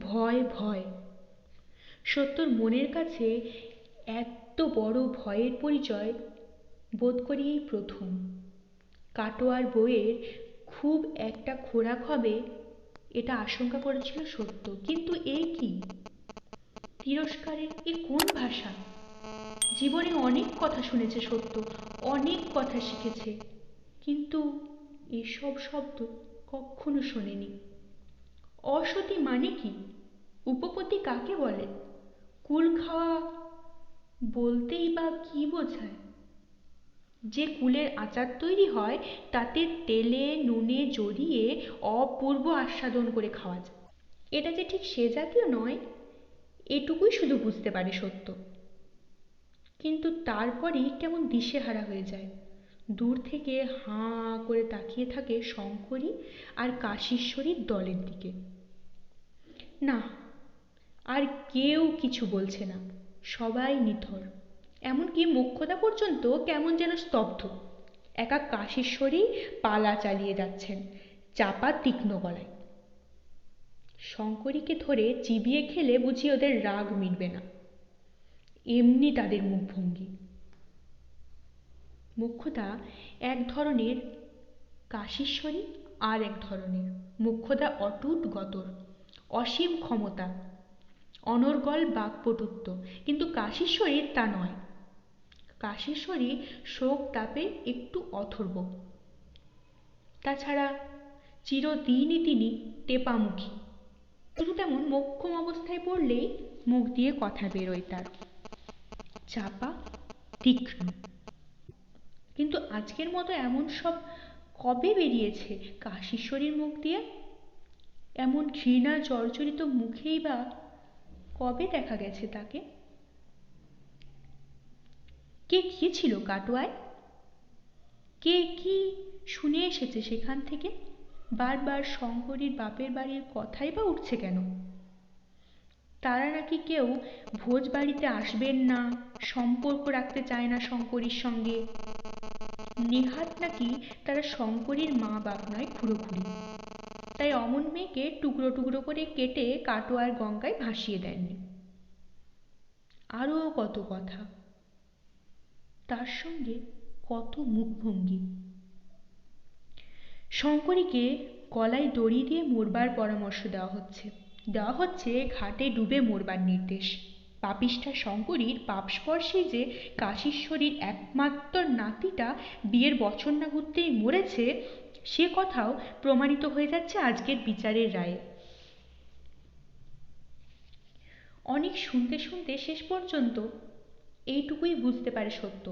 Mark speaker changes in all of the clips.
Speaker 1: ভয় ভয়। সত্যর মনের কাছে এত বড় ভয়ের পরিচয় বোধ করি এই প্রথম। কাটোয়ার বইয়ের খুব একটা খোরাক হবে এটা আশঙ্কা করেছিল সত্য, কিন্তু এই কি তিরস্কারের এ কোন ভাষা? জীবনে অনেক কথা শুনেছে সত্য, অনেক কথা শিখেছে, কিন্তু এসব শব্দ কখনো শোনেনি। অসতী মানে কি? উপপত্তি কাকে বলে? কুল খাওয়া বলতেই বা কি বোঝায়? যে কুলের আচার তৈরি হয় তাতে তেলে নুনে জড়িয়ে অপূর্ব আস্বাদন করে খাওয়া যায়। এটা যে ঠিক সে জাতীয় নয় এটুকুই শুধু বুঝতে পারে সত্য, কিন্তু তারপরই কেমন দিশেহারা হয়ে যায়। দূর থেকে হাঁ করে তাকিয়ে থাকে শঙ্করী আর কাশীশ্বরীর দলের দিকে। না, আর কেউ কিছু বলছে না, সবাই নিথর। এমনকি মোক্ষদা পর্যন্ত কেমন যেন স্তব্ধ। একা কাশীশ্বরী পালা চালিয়ে যাচ্ছেন চাপা তীক্ষ্ণ গলায়। শঙ্করীকে ধরে চিবিয়ে খেলে বুঝি ওদের রাগ মিটবে না, এমনি তাদের মুখভঙ্গি। মোক্ষদা এক ধরনের, কাশীশ্বরী আর এক ধরনের। মোক্ষদা অটুট গতর, অসীম ক্ষমতা, অনর্গল বাক্পটুত্ব, কিন্তু কাশীশ্বরীর তা নয়। কাশীশ্বরী শোক তাপে একটু অথর্ব, তাছাড়া চিরদিনই তিনি টেপামুখী। শুধু তেমন মোক্ষম অবস্থায় পড়লেই মুখ দিয়ে কথা বেরোয় তার, চাপা তীক্ষ্ণ। কিন্তু আজকের মতো এমন সব কবে বেরিয়েছে কাশীশ্বরীর মুখ দিয়ে? এমন ঘৃণা জর্জরিত মুখেই বা কবে দেখা গেছে তাকে? কে গিয়েছিল কাটোয়ায়? কে কি শুনে এসেছে সেখান থেকে? বারবার শঙ্করীর বাপের বাড়ির কথাই বা উঠছে কেন? তারা নাকি কেউ ভোজ বাড়িতে আসবেন না, সম্পর্ক রাখতে চায় না শঙ্করীর সঙ্গে। নেহাত নাকি তারা শঙ্করীর মা বাপ নয়, খুড়োখুড়ি। তাই অমন মেয়েকে টুকরো টুকরো করে কেটে কাটোয়ার গঙ্গায় ভাসিয়ে দেননি। আরও কত কথা, তার সঙ্গে কত মুখভঙ্গি। শঙ্করীকে গলায় দড়ি দিয়ে মরবার পরামর্শ দেওয়া হচ্ছে ঘাটে ডুবে মরবার নির্দেশ। পাপিষ্ঠা শঙ্করীর পাপস্পর্শে যে কাশীশ্বরীর একমাত্র নাতিটা বিয়ের বছর না ঘুরতেই মরেছে সে কথাও প্রমাণিত হয়ে যাচ্ছে আজকের বিচারের রায়ে। অনেক শুনতে শুনতে শেষ পর্যন্ত এইটুকুই বুঝতে পারে সত্য,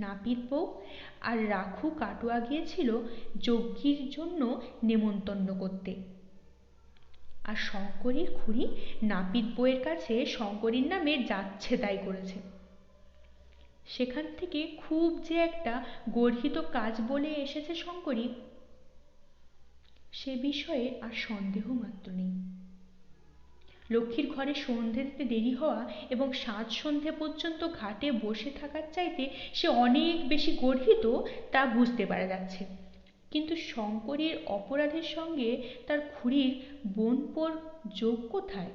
Speaker 1: নাপিত বউ আর রাখু কাটোয়া গিয়েছিল যজ্ঞীর জন্য নেমন্তন্ন করতে, আর শঙ্করীর খুড়ি নাপিত বউয়ের কাছে শঙ্করীর নামে যাচ্ছে তাই করেছে। সেখান থেকে খুব যে একটা গর্হিত কাজ বলে এসেছে শঙ্করী, সে বিষয়ে আর সন্দেহ মাত্র নেই। লক্ষ্মীর ঘরে সন্ধে দিতে দেরি হওয়া এবং সাত সন্ধে পর্যন্ত ঘাটে বসে থাকার চাইতে সে অনেক বেশি গর্হিত তা বুঝতে পারা যাচ্ছে, কিন্তু শঙ্করীর অপরাধের সঙ্গে তার খুড়ির বোনপোর যোগ কোথায়?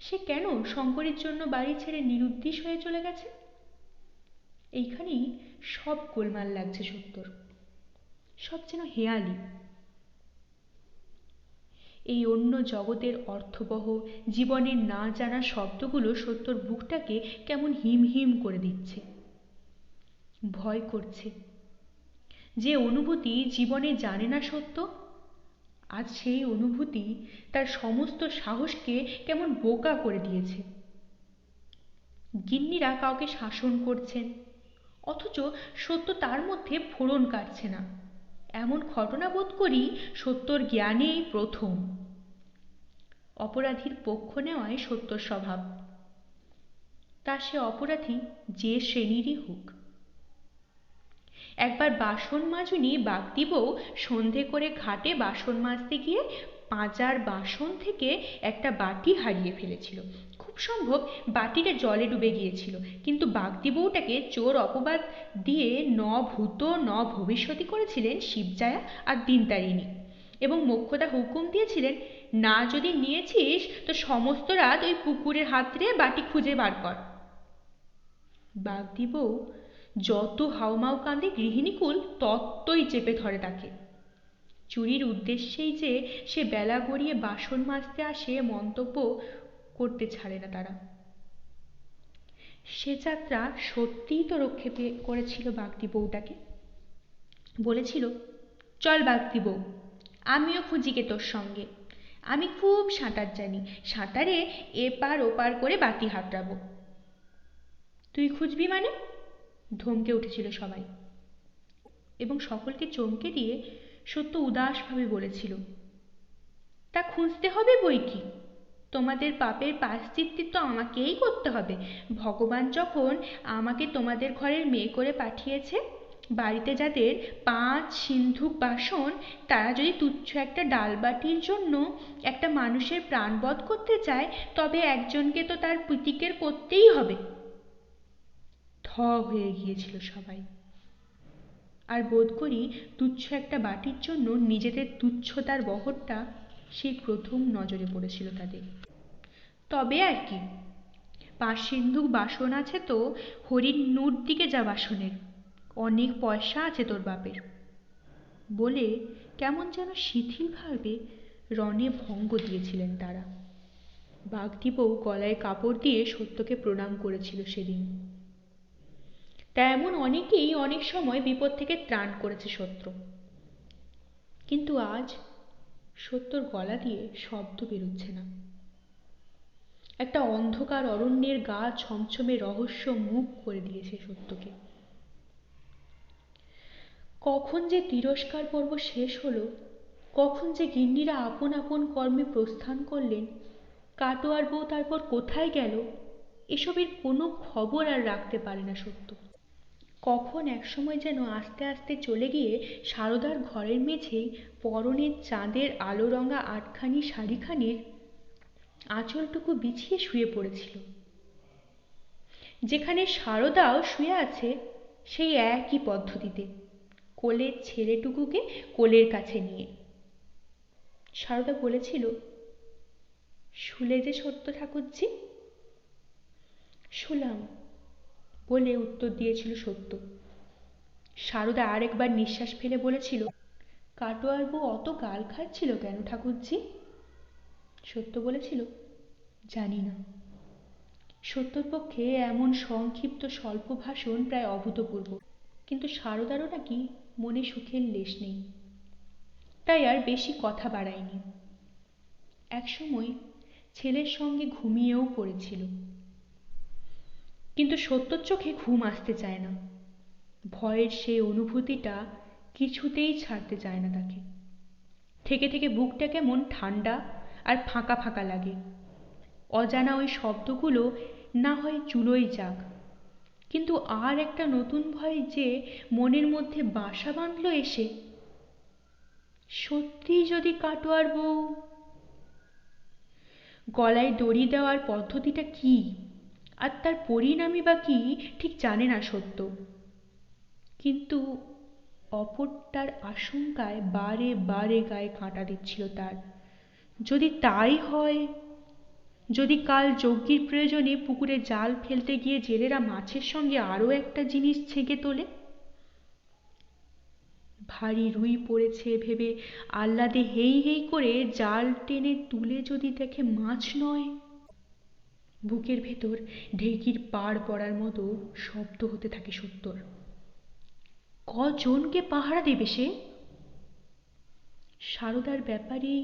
Speaker 1: সে কেন শঙ্করীর জন্য বাড়ি ছেড়ে নিরুদ্দেশ হয়ে চলে গেছে? এইখানেই সব গোলমাল লাগছে সত্যর, সব যেন হেয়ালি। এই অন্য জগতের অর্থবহ জীবনের না জানা শব্দগুলো সত্যর বুকটাকে কেমন হিম হিম করে দিচ্ছে, ভয় করছে। যে অনুভূতি জীবনে জানে না সত্য, আজ সেই অনুভূতি তার সমস্ত সাহসকে কেমন বোকা করে দিয়েছে। গিন্নিরা কাউকে শাসন করছেন, অথচ সত্য তার মধ্যে ফোড়ন কাটছে না, এমন ঘটনা বোধ করি সত্যর জ্ঞানেই প্রথম। অপরাধীর পক্ষ নেওয়ায় সত্যর স্বভাব, তা সে অপরাধী যে শ্রেণীরই হোক। একবার বাসন মাজুনি বাগদি বউ সন্ধে করে ঘাটে বাসন মাজতে গিয়ে পাঁজার বাসন থেকে একটা বাটি হারিয়ে ফেলেছিল। খুব সম্ভব বাটিটা জলে ডুবে গিয়েছিল, কিন্তু বাগদি বউটাকে চোর অপবাদ দিয়ে ন ভূত ন ভবিষ্যতি করেছিলেন শিবজায়া আর দিনতারিণী, এবং মোক্ষদা হুকুম দিয়েছিলেন না যদি নিয়েছিস তো সমস্ত রাত ওই পুকুরের হাতড়ে বাটি খুঁজে বার কর। বাগদি বউ যত হাউমাউ কাঁদে গৃহিণীকুল ততই চেপে ধরে তাকে। চুরির উদ্দেশ্যেই যে সে বেলা গড়িয়ে বাসন মাজতে আসে মন্তব্য করতে ছাড়ে না তারা। সে যাত্রা সত্যিই তো রক্ষে করেছিল বাগদি বউটাকে। বলেছিল, চল বাগদি বউ, আমিও খুঁজিকে তোর সঙ্গে, আমি খুব সাঁতার জানি, সাঁতারে এপার ওপার করে বাতি হাতড়াবো। তুই খুঁজবি মানে? ধমকে উঠেছিল সবাই, এবং সকলকে চমকে দিয়ে সত্য উদাসভাবে বলেছিল, তা খুঁজতে হবে বই কি, তোমাদের পাপের প্রায়শ্চিত্ত তো আমাকেই করতে হবে। ভগবান যখন আমাকে তোমাদের ঘরের মেয়ে করে পাঠিয়েছে, বাড়িতে যাদের 5 সিন্ধুক বাসন, তারা যদি তুচ্ছ একটা ডালবাটির জন্য একটা মানুষের প্রাণবধ করতে চায়, তবে একজনকে তো তার প্রতিকার করতেই হবে। থ হয়ে গিয়েছিল সবাই, আর বোধ করি তুচ্ছ একটা বাটির জন্য নিজেদের তুচ্ছতার বহরটা সেই প্রথম নজরে পড়েছিল তাদের। তবে আর কি, 5 সিন্ধুক বাসন আছে তো হরির নুট দিকে যা বাসনের, অনেক পয়সা আছে তোর বাপের, বলে কেমন যেন শিথিলভাবে রণে ভঙ্গ দিয়েছিলেন তারা। বাগদি বউ গলায় কাপড় দিয়ে সত্যকে প্রণাম করেছিল সেদিন। তা এমন অনেকেই অনেক সময় বিপদ থেকে ত্রাণ করেছে সত্য, কিন্তু আজ সত্যর গলা দিয়ে শব্দ বেরোচ্ছে না। একটা অন্ধকার অরণ্যের গা ছমছমে রহস্য মুখ করে দিয়েছে সত্যকে। কখন যে তিরস্কার পর্ব শেষ হলো, কখন যে গিন্নিরা আপন আপন কর্মে প্রস্থান করলেন, কাটোয়ার বউ তারপর কোথায় গেল, এসবের কোনো খবর আর রাখতে পারে না সত্য। কখন একসময় যেন আস্তে আস্তে চলে গিয়ে সারদার ঘরের মেঝেই পরনের চাঁদের আলো রঙা 8খানি শাড়িখানির আঁচলটুকু বিছিয়ে শুয়ে পড়েছিল। যেখানে সারদাও শুয়ে আছে সেই একই পদ্ধতিতে, কোলের ছেলেটুকুকে কোলের কাছে নিয়ে। সারদা বলেছিল, শুলে যে সত্য ঠাকুরজি? শুলাম বলে উত্তর দিয়েছিল সত্য। সারদা আরেকবার নিঃশ্বাস ফেলে বলেছিল, কাটোয়ার বউ অত গাল খাচ্ছিল কেন ঠাকুরজি? সত্য বলেছিল, জানি না। সত্যর পক্ষে এমন সংক্ষিপ্ত স্বল্প ভাষণ প্রায় অভূতপূর্ব, কিন্তু সারদারও নাকি মনে সুখের লেশ নেই, তাই আর বেশি কথা বাড়ায়নি। একসময় ছেলের সঙ্গে ঘুমিয়েও পড়েছিল, কিন্তু সত্যর চোখে ঘুম আসতে চায় না। ভয়ের সেই অনুভূতিটা কিছুতেই ছাড়তে চায় না তাকে। থেকে থেকে বুকটা কেমন ঠান্ডা আর ফাঁকা ফাঁকা লাগে। অজানা ওই শব্দগুলো না হয় চুলোই যাক, কিন্তু আর একটা নতুন ভয় যে মনের মধ্যে বাসা বাঁধল এসে, সত্যিই যদি কাটোয়ার বউ। গলায় দড়ি দেওয়ার পদ্ধতিটা কি আর তার পরিণামই বা কি ঠিক জানে না সত্য, কিন্তু অপরটার আশঙ্কায় বারে বারে গায়ে কাঁটা দিচ্ছিল তার। যদি তাই হয়, যদি কাল যজ্ঞের প্রয়োজনে পুকুরে জাল ফেলতে গিয়ে জেলেরা মাছের সঙ্গে আরো একটা জিনিস ছেঁকে তোলে, ভারী রুই পড়েছে ভেবে আহ্লাদে হেই হেই করে জাল টেনে তুলে যদি দেখে মাছ নয়, বুকের ভেতর ঢেকির পাড় পড়ার মতো শব্দ হতে থাকে সত্যর। কজনকে পাহারা দেবে সে? সারদার ব্যাপারেই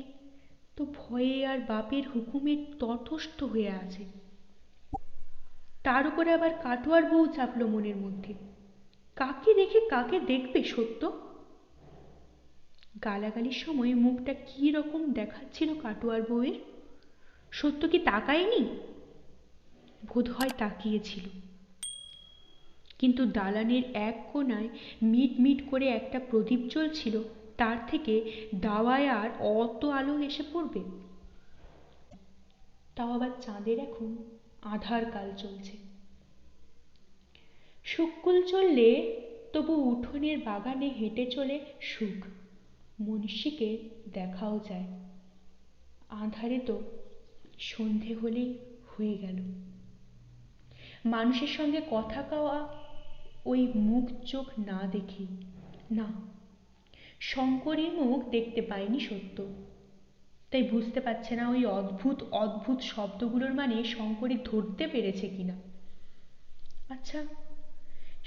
Speaker 1: তো ভয়ে আর বাপের হুকুমে তটস্থ হয়ে আছে, তার উপরে আবার কাটোয়ার বউ চাপল মনের মধ্যে। কাকে রেখে কাকে দেখবে সত্য? গালাগালির সময় মুখটা কি রকম দেখাচ্ছিল কাটোয়ার বউয়ের, সত্য কি তাকায়নি? বোধ হয় তাকিয়েছিল, কিন্তু দালানের এক কোণায় মিট মিট করে একটা প্রদীপ জ্বলছিল, তার থেকে দাওয়ায় আর অত আলো এসে পড়বে? তাও আবার চাঁদের এখন আধার কাল চলছে। শুককুল চললে তবু উঠোনের বাগানে হেঁটে চলে সুখ, মনীষীকে দেখাও যায়। আঁধারে তো সন্ধে হলেই হয়ে গেল। মানুষের সঙ্গে কথা কওয়া ওই মুখ চোখ না দেখেই, না, শঙ্করীর মুখ দেখতে পায়নি সত্য, তাই বুঝতে পারছে না ওই অদ্ভুত অদ্ভুত শব্দগুলোর মানে শঙ্করী ধরতে পেরেছে কিনা। আচ্ছা,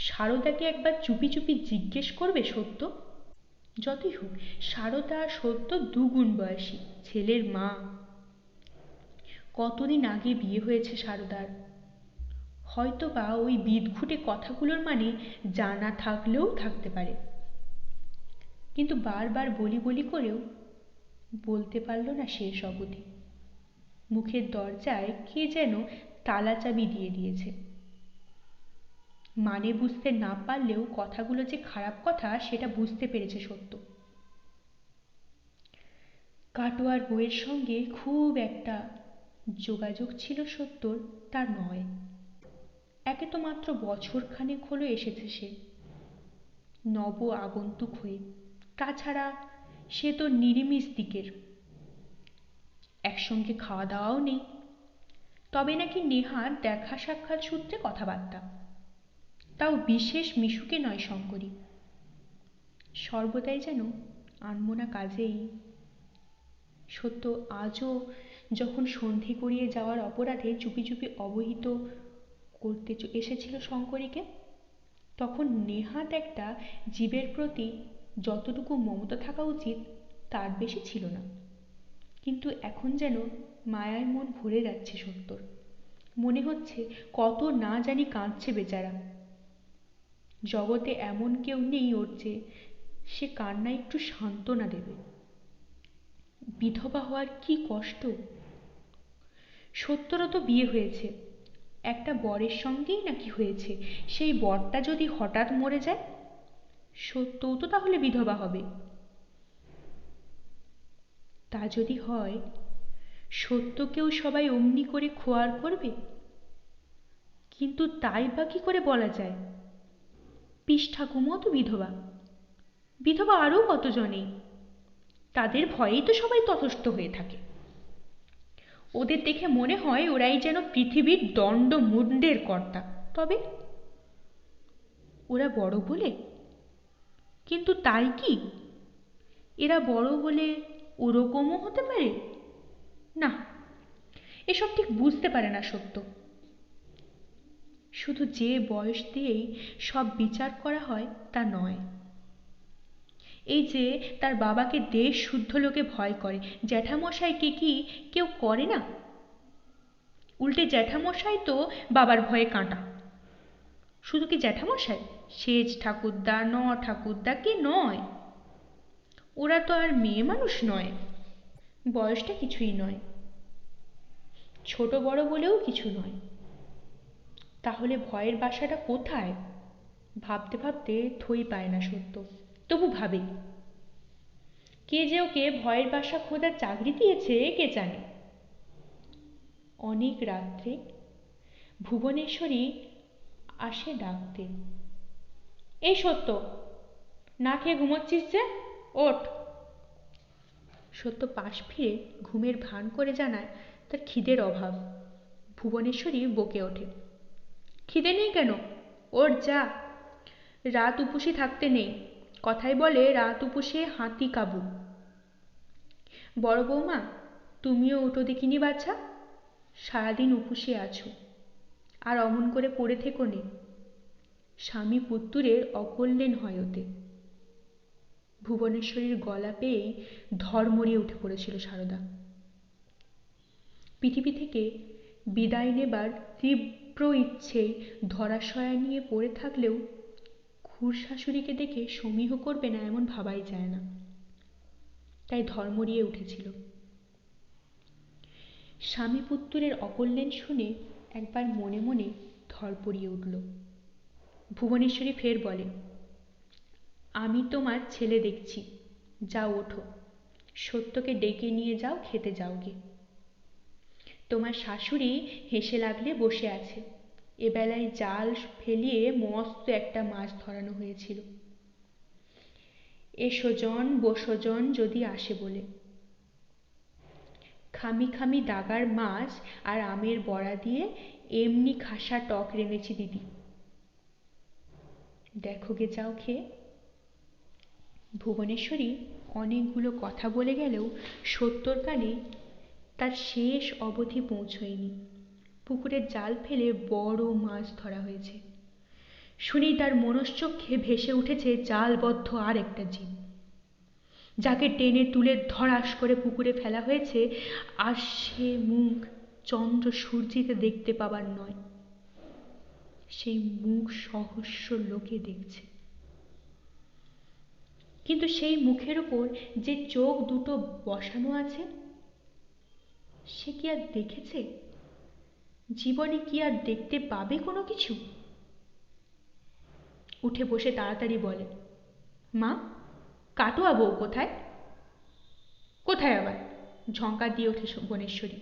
Speaker 1: সারদাকে একবার চুপি চুপি জিজ্ঞেস করবে সত্য। যতই হোক সারদা আর সত্য দুগুণ বয়সী, ছেলের মা। কতদিন আগে বিয়ে হয়েছে সারদার, হয়তো বা ওই বিদঘুটে কথাগুলোর মানে জানা থাকলেও থাকতে পারে, কিন্তু বারবার বলি বলি করেও বলতে পারল না শেষ অবধি। মুখের দরজায় কে যেন তালা চাবি দিয়ে দিয়েছে। মানে বুঝতে না পারলেও কথাগুলো যে খারাপ কথা সেটা বুঝতে পেরেছে সত্য। কাটোয়ার বউয়ের সঙ্গে খুব একটা যোগাযোগ ছিল সত্যর, তা নয়। একে তো মাত্র বছরখানেক হলো এসেছে সে, নব আগন্তুক হয়ে। তাছাড়া সে তো নিরিমিষ দিকের, একসঙ্গে খাওয়া দাওয়াও নেই। তবে নাকি নেহাত দেখা সাক্ষাৎ সূত্রে কথাবার্তা, তাও বিশেষ মিশুকে নয় শঙ্করী। সর্বদাই যেন আনমনা কাজেই। সত্য আজও যখন সন্ধি করিয়ে যাওয়ার অপরাধে চুপি চুপি অবহিত করতে এসেছিল শঙ্করীকে, তখন নেহাত একটা জীবের প্রতি যতটুকু মমতা থাকা উচিত তার বেশি ছিল না। কিন্তু এখন যেন মায়ায় মন ভরে যাচ্ছে সত্যর। মনে হচ্ছে কত না জানি কাঁদছে বেচারা। জগতে এমন কেউ নেই ওর যে সে কান্না একটু সান্ত্বনা দেবে। বিধবা হওয়ার কি কষ্ট! সত্যরও তো বিয়ে হয়েছে, একটা বরের সঙ্গেই নাকি হয়েছে। সেই বরটা যদি হঠাৎ মরে যায়, সত্যও তো তাহলে বিধবা হবে। তা যদি হয়, সত্যকেও সবাই অমনি করে খোয়ার করবে। কিন্তু তাই বা কি করে বলা যায়? পিস ঠাকুমাও তো বিধবা, বিধবা আরও কতজনেই। তাদের ভয়েই তো সবাই তথস্থ হয়ে থাকে। ওদের দেখে মনে হয় ওরাই যেন পৃথিবীর দণ্ড মুণ্ডের কর্তা। তবে ওরা বড় বলে, কিন্তু তাই কি এরা বড় বলে ওরকমও হতে পারে? না, এসব ঠিক বুঝতে পারে না সত্য। শুধু যে বয়স দিয়েই সব বিচার করা হয় তা নয়। এই যে তার বাবাকে দেশ শুদ্ধ লোকে ভয় করে, জ্যাঠামশাইকে কি কেউ করে না? উল্টে জ্যাঠামশাই তো বাবার ভয়ে কাঁটা। শুধু কি জ্যাঠামশাই, সেজ ঠাকুরদা, ঠাকুরদা কি নয়? ওরা তো আর মেয়ে মানুষ নয়। বয়সটা কিছুই নয়, ছোট বড় বলেও কিছু নয়। তাহলে ভয়ের বাসাটা কোথায়? ভাবতে ভাবতে থই পায় না সত্য, তবু ভাবে কে যে ওকে ভয়ের বাসা খোঁজার চাকরি দিয়েছে কে জানে। অনেক রাত্রে ভুবনেশ্বরী আসে ডাকতে, এই সত্য, না খেয়ে ঘুমোচ্ছিস যে, ওঠ। সত্য পাশ ফিরে ঘুমের ভান করে জানায় তার খিদের অভাব। ভুবনেশ্বরী বকে ওঠে, খিদে নেই কেন? ওঠ যা, রাত উপসী থাকতে নেই। কথায় বলে রাত উপসে হাতি কাবু। বড় বৌমা, তুমিও ওঠো দেখিনি বাছা, সারাদিন উপসে আছো, আর অমন করে পড়ে থেকো নে, স্বামী পুত্তুরের অকল্যাণ হয় ওতে। ভুবনেশ্বরীর গলা পেয়েই ধড়মড়িয়ে উঠে পড়েছিল সারদা। পৃথিবী থেকে বিদায় নেবার তীব্র ইচ্ছেই ধরাশয়া নিয়ে পড়ে থাকলেও খুড় শাশুড়িকে দেখে সমীহ করবে না এমন ভাবাই যায় না, তাই ধড়মড়িয়ে উঠেছিল। স্বামী পুত্তুরের অকল্যাণ শুনে একবার মনে মনে ধড়পড়িয়ে উঠল। ভুবনেশ্বরী ফের বলে, আমি তোমার ছেলে দেখছি, যাও ওঠো, সত্যকে ডেকে নিয়ে যাও, খেতে যাও গে। তোমার শাশুড়ি হেসে লাগলে বসে আছে, এবেলায় জাল ফেলিয়ে মস্ত একটা মাছ ধরানো হয়েছিল। এসো জন বসো জন যদি আসে বলে। খামি খামি ডাগার মাছ আর আমের বড়া দিয়ে এমনি খাসা টক রেঁধেছি দিদি, দেখো গে যাও খেয়ে। ভুবনেশ্বরী অনেকগুলো কথা বলে গেলেও সত্যর কানে তার শেষ অবধি পৌঁছয়নি। পুকুরে জাল ফেলে বড় মাছ ধরা হয়েছে শুনেই তার মনশ্চক্ষে ভেসে উঠেছে জালবদ্ধ আর একটা জীব, যাকে টেনে তুলে ধড়াস করে পুকুরে ফেলা হয়েছে, আর সে মুখ চন্দ্র সূর্যিতে দেখতে পাবার নয়, সেই মুখ সহস্র লোকে দেখছে। কিন্তু সেই মুখের উপর যে চোখ দুটো বসানো আছে, সে কি আর দেখেছে? জীবনে কি আর দেখতে পাবে কোনো কিছু? উঠে বসে তাড়াতাড়ি বলে, মা, কাটোয়া বউ কোথায়? কোথায় আবার? ঝঙ্কার দিয়ে ওঠে বনেশ্বরী।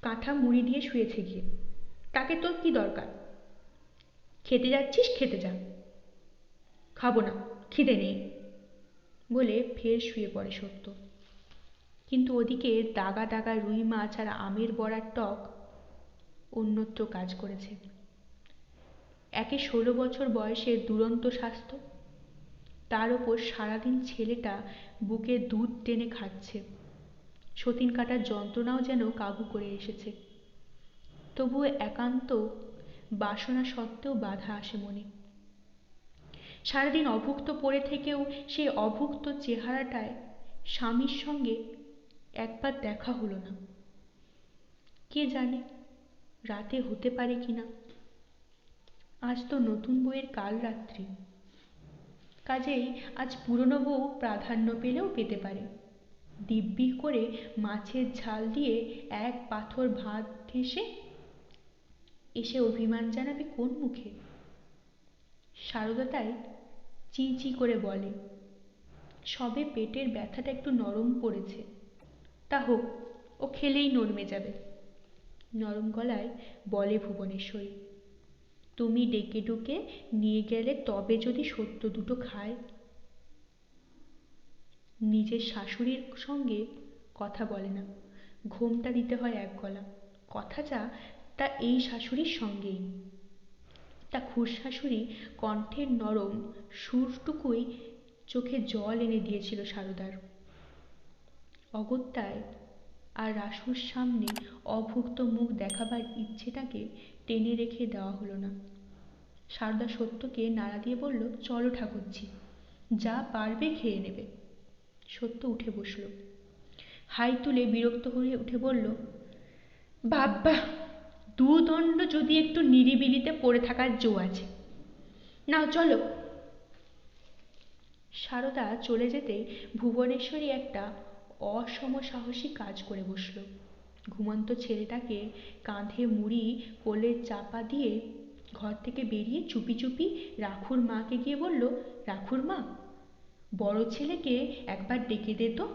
Speaker 1: কাঁথা মুড়ি দিয়ে শুয়েছে গিয়ে। তাকে তোর কি দরকার? খেতে যাচ্ছিস, খেতে যা। খাবো না, খিদে নেই বলে ফের শুয়ে পড়ে সত্য। কিন্তু ওদিকে দাগা দাগা রুই মাছ আর আমের বড়ার টক অন্যত্র কাজ করেছে। একে 16 বছর বয়সের দুরন্ত স্বাস্থ্য, তার ওপর সারাদিন ছেলেটা বুকে দুধ টেনে খাচ্ছে, সতীন কাটার যন্ত্রণাও যেন কাবু করে এসেছে। তবুও একান্ত বাসনা সত্ত্বেও বাধা আসে মনে। সারাদিন অভুক্ত পড়ে থেকেও সেই অভুক্ত চেহারাটায় স্বামীর সঙ্গে একবার দেখা হলো না। কে জানে রাতে হতে পারে কিনা। আজ তো নতুন বউয়ের কাল রাত্রি, কাজেই আজ পুরনো বউ প্রাধান্য পেলেও পেতে পারে। দিব্যি করে মাছের ঝাল দিয়ে এক পাথর ভাত ঠেসে এসে অভিমান জানাবে কোন মুখে? সারদা তাই চি চি করে বলে, সবে পেটের ব্যথাটা একটু নরম পড়েছে, তা হোক, ও খেলেই নরমে যাবে। নরম গলায় বলে ভুবনেশ্বরী, তুমি ডেকে ডুকে নিয়ে গেলে তবে যদি সত্য দুটো খায়। নিজের শাশুড়ির সঙ্গে কথা বলে না, ঘোমটা দিতে হয় এক গলা। কথা যা তা এই শাশুড়ির সঙ্গেই। তা খুড়শাশুড়ি কণ্ঠের নরম সুরটুকুই চোখে জল এনে দিয়েছিল সারদার। অগত্যায় আর রাসুর সামনে অভুক্ত মুখ দেখাবার ইচ্ছেটাকে টেনে রেখে দেওয়া হলো না। সারদা সত্যকে নাড়া দিয়ে বলল, চলো ঠাকুরঝি, যা পারবে খেয়ে নেবে। সত্য উঠে বসল, হাই তুলে বিরক্ত হয়ে উঠে বলল, বাব্বা, দুদণ্ড যদি একটু নিরিবিলিতে পড়ে থাকার জো আছে, নাও চলো। সারদা চলে যেতেই ভুবনেশ্বরী একটা অসমসাহসী কাজ করে বসল। ঘুমন্ত ছেলেটাকে কাঁধে মুড়ি কোলে চাপা দিয়ে ঘর থেকে বেরিয়ে চুপি চুপি রাখুর মাকে গিয়ে বলল, রাখুর মা, বড় ছেলেকে একবার ডেকে দে তো,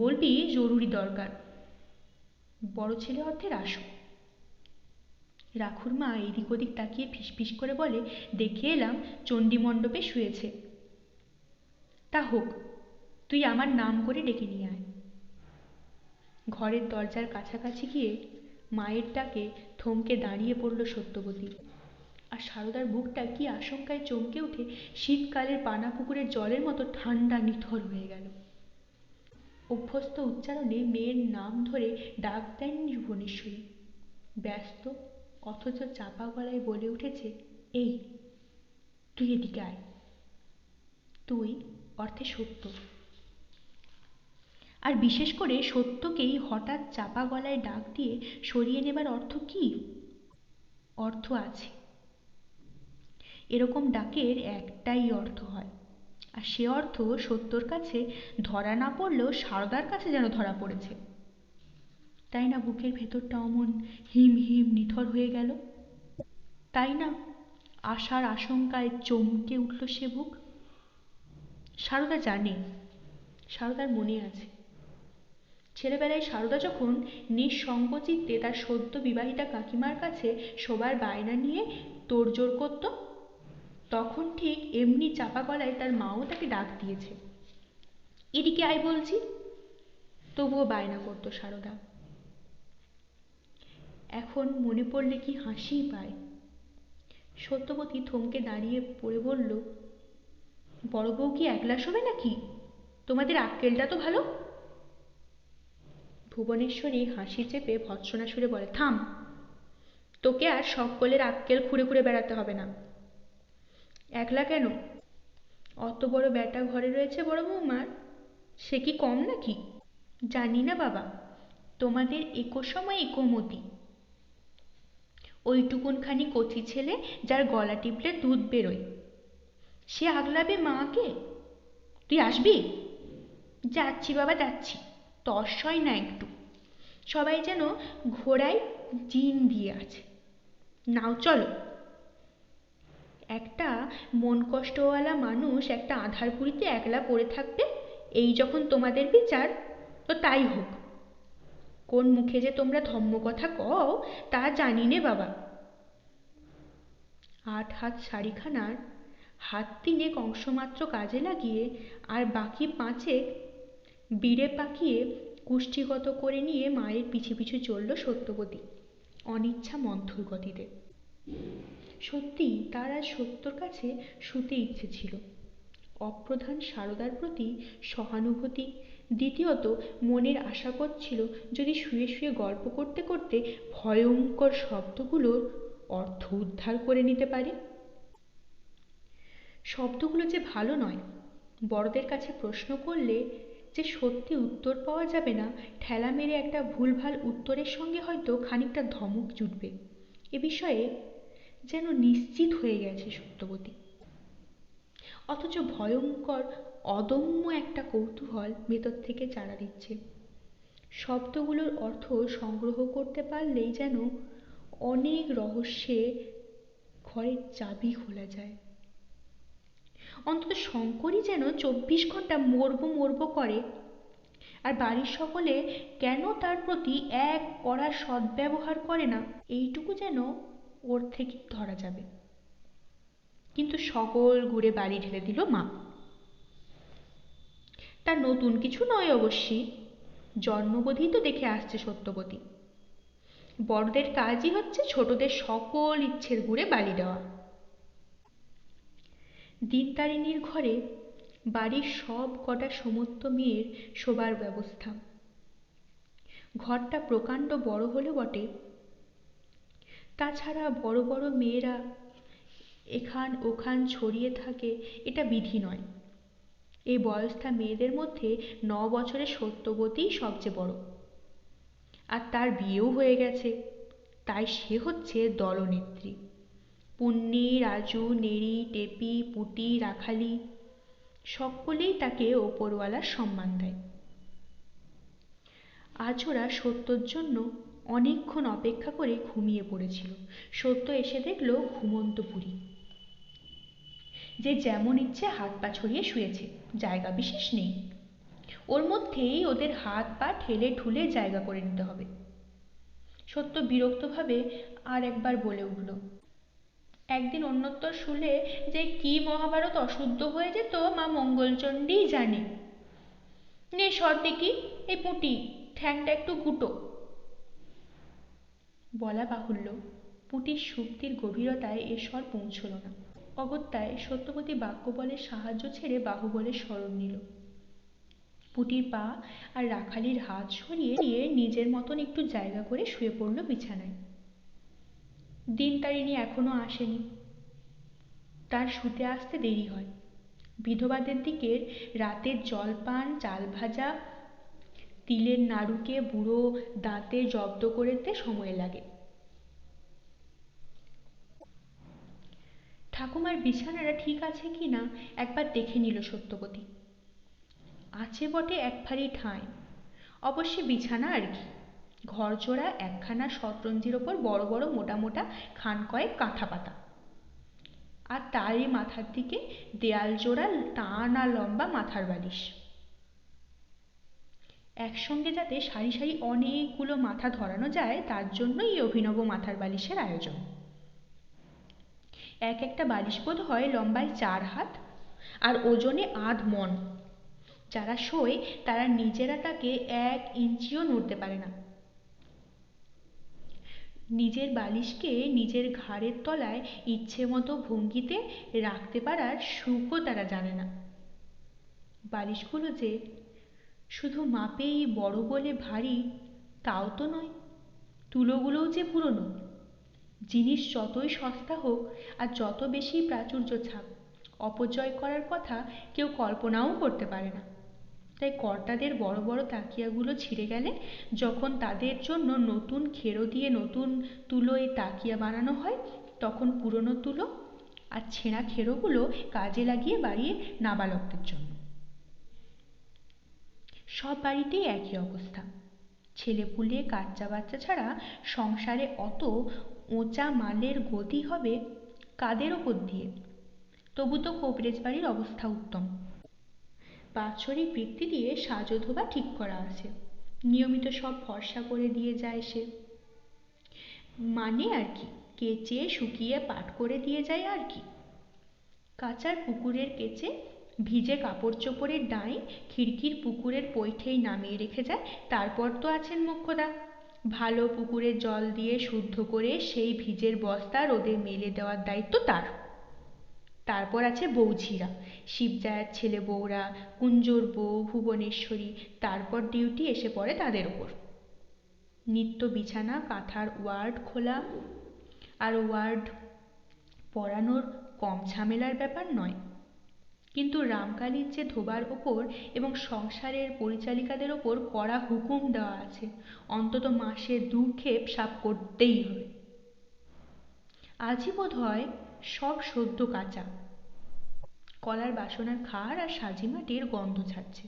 Speaker 1: বলবি জরুরি দরকার। বড় ছেলে অর্থে রাসু। রাখুর মা এদিক ওদিক তাকিয়ে ফিসফিস করে বলে, দেখে এলাম চণ্ডী মণ্ডপে শুয়েছে। তা হোক, তুই আমার নাম করে ডেকে নিয়ে আয়। ঘরের দরজার কাছাকাছি গিয়ে মায়ের ডাকে থমকে দাঁড়িয়ে পড়ল সত্যবতী। আর সারদার বুকটা কি আশঙ্কায় চমকে উঠে শীতকালের পানা পুকুরের জলের মতো ঠান্ডা নিথর হয়ে গেল। অভ্যস্ত উচ্চারণে মেয়ের নাম ধরে ডাক দেননি ভুবনেশ্বরী, ব্যস্ত অথচ চাপা গলায় বলে উঠেছে, এই তুই এদিকে আয়। তুই অর্থে সত্য। আর বিশেষ করে সত্যকেই হঠাৎ চাপা গলায় ডাক দিয়ে সরিয়ে নেবার অর্থ কি? অর্থ আছে। এরকম ডাকের একটাই অর্থ হয়, আর সে অর্থ সত্যর কাছে ধরা না পড়লেও সারদার কাছে যেন ধরা পড়েছে। তাই না বুকের ভেতরটা অমন হিম হিম নিথর হয়ে গেল? তাই না আশার আশঙ্কায় চমকে উঠল সে বুক? সারদা জানে, সারদার মনে আছে, ছেলেবেলায় সারদা যখন নিঃসংকোচিত্তে তার সদ্য বিবাহিতা কাকিমার কাছে শোবার বায়না নিয়ে তোড়জোড় করত, তখন ঠিক এমনি চাপা গলায় তার মাও তাকে ডাক দিয়েছে, এদিকে আয় বলছি। তবুও বায়না করত সারদা, এখন মনে পড়লে কি হাসিই পায়। সত্যবতী থমকে দাঁড়িয়ে পড়ে বলল, বড় বউ কি একলা শোবে নাকি? তোমাদের আক্কেলটা তো ভালো। ভুবনেশ্বরী হাসি চেপে ভৎসনা সুরে বলে, থাম, তোকে আর সকলের আক্কেল খুঁড়ে খুঁড়ে বেড়াতে হবে না। একলা কেন? অত বড় বেটা ঘরে রয়েছে বড় বৌমার, সে কি কম নাকি? জানি না বাবা, তোমাদের একো সময় একো মতি। ওইটুকুনখানি কচি ছেলে যার গলা টিপলে দুধ বেরোয়, সে আগলাবে মাকে? তুই আসবি? যাচ্ছি বাবা যাচ্ছি, তর সয় না একটু। সবাই যেন ঘোড়ায় জিন দিয়ে আছে। নাও চলো। একটা মন কষ্টওয়ালা মানুষ একটা আঁধার পুরীতে একলা পড়ে থাকবে, এই যখন তোমাদের বিচার, তো তাই হোক। কোন মুখে যে তোমরা ধম্ম কথা কও তা জানি নে বাবা। 8 হাত শাড়িখানার হাত 3 অংশমাত্র কাজে লাগিয়ে আর বাকি 5 বিড়ে পাকিয়ে কুষ্ঠিগত করে নিয়ে মায়ের পিছু পিছু চলল সত্যবতী অনিচ্ছা মন্থর গতিতে। সত্যি তার আজ সত্যর কাছে শুতে ইচ্ছে ছিল। অপ্রধান সারদার প্রতি সহানুভূতি, দ্বিতীয়ত মনের আশা করছিল যদি শুয়ে শুয়ে গল্প করতে করতে ভয়ঙ্কর শব্দগুলোর অর্থ উদ্ধার করে নিতে পারে। শব্দগুলো যে ভালো নয়, বড়দের কাছে প্রশ্ন করলে যে সত্যি উত্তর পাওয়া যাবে না, ঠেলা মেরে একটা ভুলভাল উত্তরের সঙ্গে হয়তো খানিকটা ধমক জুটবে, এ বিষয়ে যেন নিশ্চিত হয়ে গেছে সত্যবতী। অথচ ভয়ঙ্কর অদম্য একটা কৌতূহল ভেতর থেকে চাড়া দিচ্ছে। শব্দগুলোর অর্থ সংগ্রহ করতে পারলেই যেন অনেক রহস্যে ঘরের চাবি খোলা যায়। অন্তত শঙ্করই যেন 24 ঘন্টা মরবো মরবো করে, আর বাড়ির সকলে কেন তার প্রতি এক কড়া সদ্ব্যবহার করে না, এইটুকু যেন ওর থেকে ধরা যাবে। কিন্তু সকল গুড়ে বাড়ি ঢেলে দিল মা। তার নতুন কিছু নয় অবশ্যই, জন্মবোধেই তো দেখে আসছে সত্যবতী। বড়দের কাজই হচ্ছে ছোটদের সকল ইচ্ছের গুড়ে বালি দেওয়া। দিনতারিণীর ঘরে বাড়ির সব কটা সমস্ত মেয়ের শোবার ব্যবস্থা। ঘরটা প্রকাণ্ড বড় হলে বটে, তাছাড়া বড় বড় মেয়েরা এখান ওখান ছড়িয়ে থাকে এটা বিধি নয়। এই বয়সটা মেয়েদের মধ্যে 9 বছরের সত্যবতীই সবচেয়ে বড়, আর তার বিয়েও হয়ে গেছে, তাই সে হচ্ছে দলনেত্রী। পুন্নি, রাজু, নেড়ি, টেপি, পুটি, রাখালি সকলেই তাকে ওপরওয়ালার সম্মান দেয়। আজ ওরা সত্যর জন্য অনেকক্ষণ অপেক্ষা করে ঘুমিয়ে পড়েছিল। সত্য এসে দেখল ঘুমন্ত বুড়ি, যে যেমন ইচ্ছে হাত পা ছড়িয়ে শুয়েছে, জায়গা বিশেষ নেই। ওর মধ্যেই ওদের হাত পা ঠেলে ঠুলে জায়গা করে নিতে হবে। সত্য বিরক্তভাবে আর একবার বলে উঠল, একদিন অন্যত্তর শুলে যে কি মহাভারত অশুদ্ধ হয়ে যেত মা মঙ্গলচণ্ডীই জানে। নে সর দেখি, এই পুঁটি ঠ্যাংটা একটু গুটো। বলা বাহুল্য, পুঁটির সুপ্তির গভীরতায় এ স্বর পৌঁছল না। অগত্যায় সত্যবতী বাক্যবলের সাহায্য ছেড়ে বাহুবলের শরণ নিল। পুটির পা আর রাখালির হাত সরিয়ে দিয়ে নিজের মতন একটু জায়গা করে শুয়ে পড়ল বিছানায়। দিনতারিণী এখনো আসেনি, তার শুতে আসতে দেরি হয়। বিধবাদের দিকের রাতের জলপান, চাল ভাজা, তিলের নাড়ুকে বুড়ো দাঁতে জব্দ করতে সময় লাগে। ঠাকুমার বিছানাটা ঠিক আছে কিনা একবার দেখে নিল সত্যবতী। আছে বটে এক ফালি ঠাঁই, অবশ্যই বিছানা আর কি। ঘরজোড়া একখানা শতরঞ্জির ওপর বড় বড় মোটা মোটা খান কয়েক কাঁথা পাতা, আর তারই মাথার দিকে দেয়াল জোড়া টানা লম্বা মাথার বালিশ। একসঙ্গে যাতে সারি সারি অনেকগুলো মাথা ধরানো যায় তার জন্যই এই অভিনব মাথার বালিশের আয়োজন। এক একটা বালিশ বোধ হয় লম্বায় 4 হাত আর ওজনে 8 মণ। যারা শোয় তারা নিজেরা তাকে 1 ইঞ্চিও নড়তে পারে না। নিজের বালিশকে নিজের ঘাড়ের তলায় ইচ্ছে মতো ভঙ্গিতে রাখতে পারার সুখও তারা জানে না। বালিশগুলো যে শুধু মাপেই বড় বলে ভারী তাও তো নয়, তুলোগুলোও যে পুরনো। জিনিস যতই সস্তা হোক আর যত বেশি প্রাচুর্য থাক, অপচয় করার কথা কেউ কল্পনাও করতে পারে না। তাই কর্তাদের বড় বড় তাকিয়াগুলো ছিঁড়ে গেলে যখন তাদের জন্য নতুন খেরো দিয়ে নতুন তুলোয় তাকিয়া বানানো হয়, তখন পুরনো তুলো আর ছেঁড়া খেরোগুলো কাজে লাগিয়ে বাড়িয়ে নাবালকদের জন্য। সব বাড়িতেই একই অবস্থা। ছেলেপুলে বাচ্চা বাচ্চা ছাড়া সংসারে অত ওঁচা মালের গতি হবে কাদের ওপর দিয়ে? তবু তো কোবরেজ বাড়ির অবস্থা উত্তম। বাৎসরিক বৃত্তি দিয়ে সাজো ধোবা ঠিক করা আছে, নিয়মিত সব ফর্সা করে দিয়ে যায় সে। মানে আর কি, কেচে শুকিয়ে পাট করে দিয়ে যায় আর কি। কাঁচার পুকুরের কেচে ভিজে কাপড় চোপড়ের ডাঁই খিড়কির পুকুরের পৈঠেই নামিয়ে রেখে যায়। তারপর তো আছেন মোক্ষদা, ভালো পুকুরের জল দিয়ে শুদ্ধ করে সেই ভিজের বস্তা রোদে মেলে দেওয়ার দায়িত্ব তার। তারপর আছে বৌঝিরা, শিবজায়ার ছেলে বউরা, কুঞ্জোর বউ, ভুবনেশ্বরী। তারপর ডিউটি এসে পড়ে তাদের ওপর। নিত্য বিছানা কাঁথার ওয়ার্ড খোলা আর ওয়ার্ড পরানোর কম ঝামেলার ব্যাপার নয়। কিন্তু রামকালীর যে ধোবার ওপর এবং সংসারের পরিচালিকাদের ওপর কড়া হুকুম দেওয়া আছে, অন্তত মাসে 2 ক্ষেপ সাফ করতেই হবে। আজই বোধ হয় সব সদ্য কাঁচা, কলার বাসনার খাড় আর সাজি মাটির গন্ধ ছাড়ছে।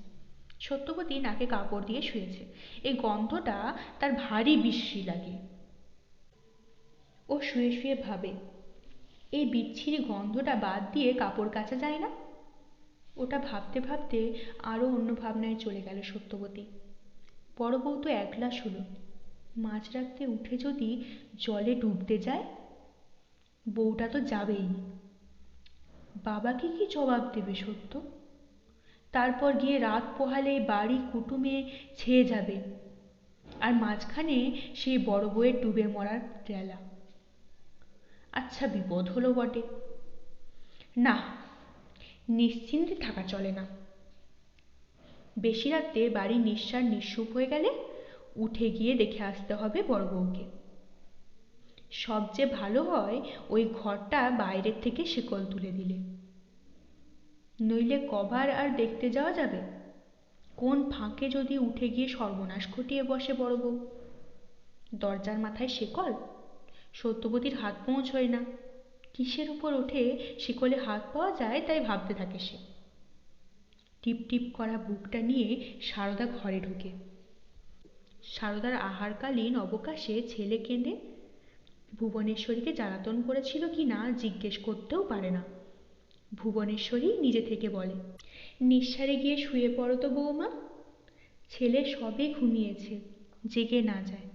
Speaker 1: সত্যবতী নাকে কাপড় দিয়ে শুয়েছে, এই গন্ধটা তার ভারী বিশ্রী লাগে। ও শুয়ে শুয়ে ভাবে, এই বিচ্ছিরি গন্ধটা বাদ দিয়ে কাপড় কাচা যায় না? ওটা ভাবতে ভাবতে আরো অন্য ভাবনায় চলে গেল সত্যবতী। বড় বউ তো একলা হলো, মাঝরাতে উঠে যদি জলে ডুবতে যায়, বউটা তো যাবেই। বাবাকে কি জবাব দেবে সত্য? তারপর গিয়ে রাত পোহালে বাড়ি কুটুমে ছেয়ে যাবে, আর মাঝখানে সেই বড় বউয়ের ডুবে মরার টেলা। আচ্ছা বিপদ হলো বটে। না, নিশ্চিন্তে থাকা চলে না। বেশি রাতে বাড়ি নিঃসার নিঃসুপ হয়ে গেলে উঠে গিয়ে দেখে আসতে হবে বড় বউকে। সবচেয়ে ভালো হয় ওই ঘরটা বাইরের থেকে শিকল তুলে দিলে, নইলে কবার আর দেখতে যাওয়া যাবে? কোন ফাঁকে যদি উঠে গিয়ে সর্বনাশ ঘটিয়ে বসে বড় বউ। দরজার মাথায় শিকল, সত্যবতীর হাত পৌঁছয় না। কিসের উপর উঠে শিকলে হাত পাওয়া যায় তাই ভাবতে থাকে সে। টিপ টিপ করা বুকটা নিয়ে সারদা ঘরে ঢোকে। সারদার আহারকালীন অবকাশে ছেলে কেঁদে ভুবনেশ্বরীকে জ্বালাতন করেছিল কি না জিজ্ঞেস করতেও পারে না। ভুবনেশ্বরী নিজে থেকে বলে, নিঃসারে গিয়ে শুয়ে পড়ো তো বৌমা, ছেলে সবে ঘুমিয়েছে, জেগে না যায়।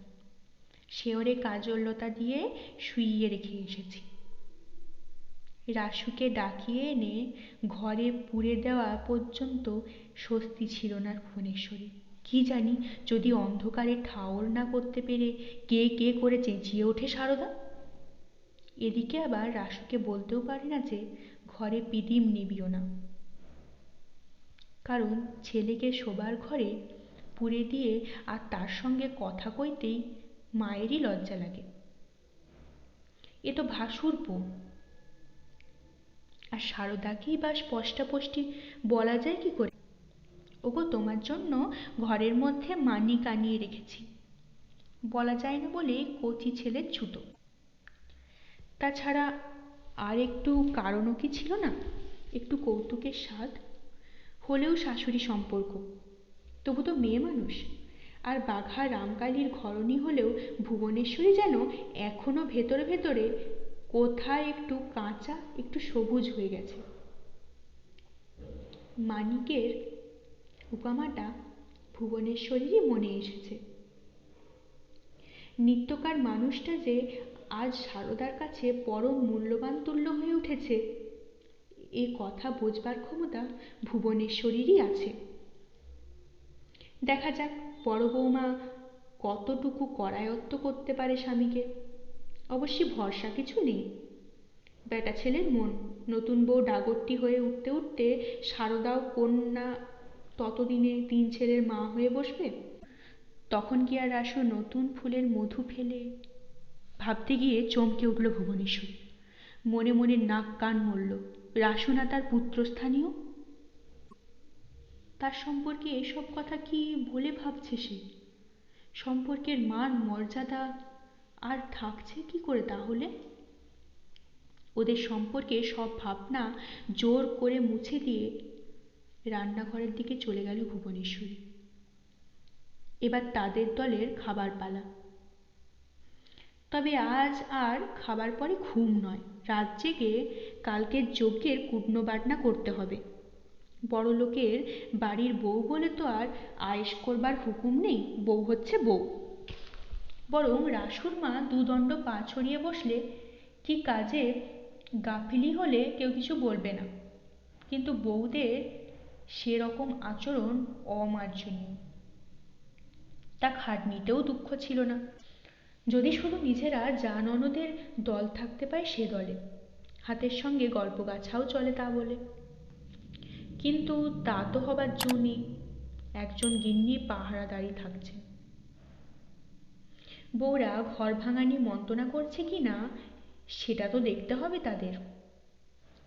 Speaker 1: শেওরে কাজললতা দিয়ে শুইয়ে রেখে এসেছি। রাসুকে ডাকিয়ে এনে ঘরে পুরে দেওয়া পর্যন্ত স্বস্তি ছিল না ভুবনেশ্বরী। কি জানি যদি অন্ধকারে ঠাওর না করতে পেরে কে কে করে চেঁচিয়ে ওঠে সারদা। এদিকে আবার রাসুকে বলতেও পারে না যে ঘরে পিদিম নিবিও না, কারণ ছেলেকে শোবার ঘরে পুরে দিয়ে আর তার সঙ্গে কথা কইতেই মায়েরই লজ্জা লাগে। এ তো ভাসুর বউ, আর সারদাকেই বা স্পষ্টাস্পষ্টি বলা যায় কি করে? ওগো তোমার জন্য ঘরের মধ্যে মানিক আনিয়ে রেখেছি, বলা যায় না বলে কচি ছেলের ছুতো। তাছাড়া আর একটু কারণও কি ছিল না? একটু কৌতুকের স্বাদ হলেও শাশুড়ি সম্পর্ক, তবু তো মেয়ে মানুষ। আর বাঘা রামকালীর ঘরণী হলেও ভুবনেশ্বরী যেন এখনো ভেতরে ভেতরে কোথায় একটু কাঁচা, একটু সবুজ হয়ে গেছে। মানিকের উপমাটা ভুবনেশ্বরীরই মনে এসেছে। নিত্যকার মানুষটা যে আজ সারদার কাছে পরম মূল্যবান তুল্য হয়ে উঠেছে, এ কথা বোঝবার ক্ষমতা ভুবনেশ্বরীরই আছে। দেখা যাক বড় বৌমা কতটুকু করায়ত্ত করতে পারে স্বামীকে। অবশ্যই ভরসা কিছু নেই। বেটা ছেলের মন, নতুন বউ ডাগরটি হয়ে উঠতে উঠতে সারদাও কন্যা ততদিনে 3 ছেলের মা হয়ে বসবে। তখন কি আর রাসু নতুন ফুলের মধু ফেলে? ভাবতে গিয়ে চমকে উঠল ভুবনেশ্বর। মনে মনে নাক কান মরল। রাসু না তার পুত্রস্থানীয়? তার সম্পর্কে এসব কথা কি বলে ভাবছে সে? সম্পর্কের মান মর্যাদা আর থাকছে কি করে তাহলে? ওদের সম্পর্কে সব ভাবনা জোর করে মুছে দিয়ে রান্নাঘরের দিকে চলে গেল ভুবনেশ্বরী। এবার তাদের দলের খাবার পালা। তবে আজ আর খাবার পরে ঘুম নয়, রাত জেগে কালকের যজ্ঞের কুটনো বাটনা করতে হবে। বড় লোকের বাড়ির বউ বলে তো আর আয়েশ করবার হুকুম নেই, বউ হচ্ছে বউ। বরং রাসুর মা দুদণ্ড পা ছড়িয়ে বসলে কি কাজে গাফিলি হলে কেউ কিছু বলবে না, কিন্তু বউদের সেরকম আচরণ অমার্জনীয়। তা খাটনিতেও দুঃখ ছিল না, যদি শুধু নিজেরা যা ননদের দল থাকতে পায় সে দলে, হাতের সঙ্গে গল্প গাছাও চলে তা বলে। কিন্তু তা তো হবার জো নেই, একজন গিন্নি পাহারাদারি থাকছে। বউরা ঘর ভাঙানি মন্ত্রণা করছে কি না সেটা তো দেখতে হবে তাদের।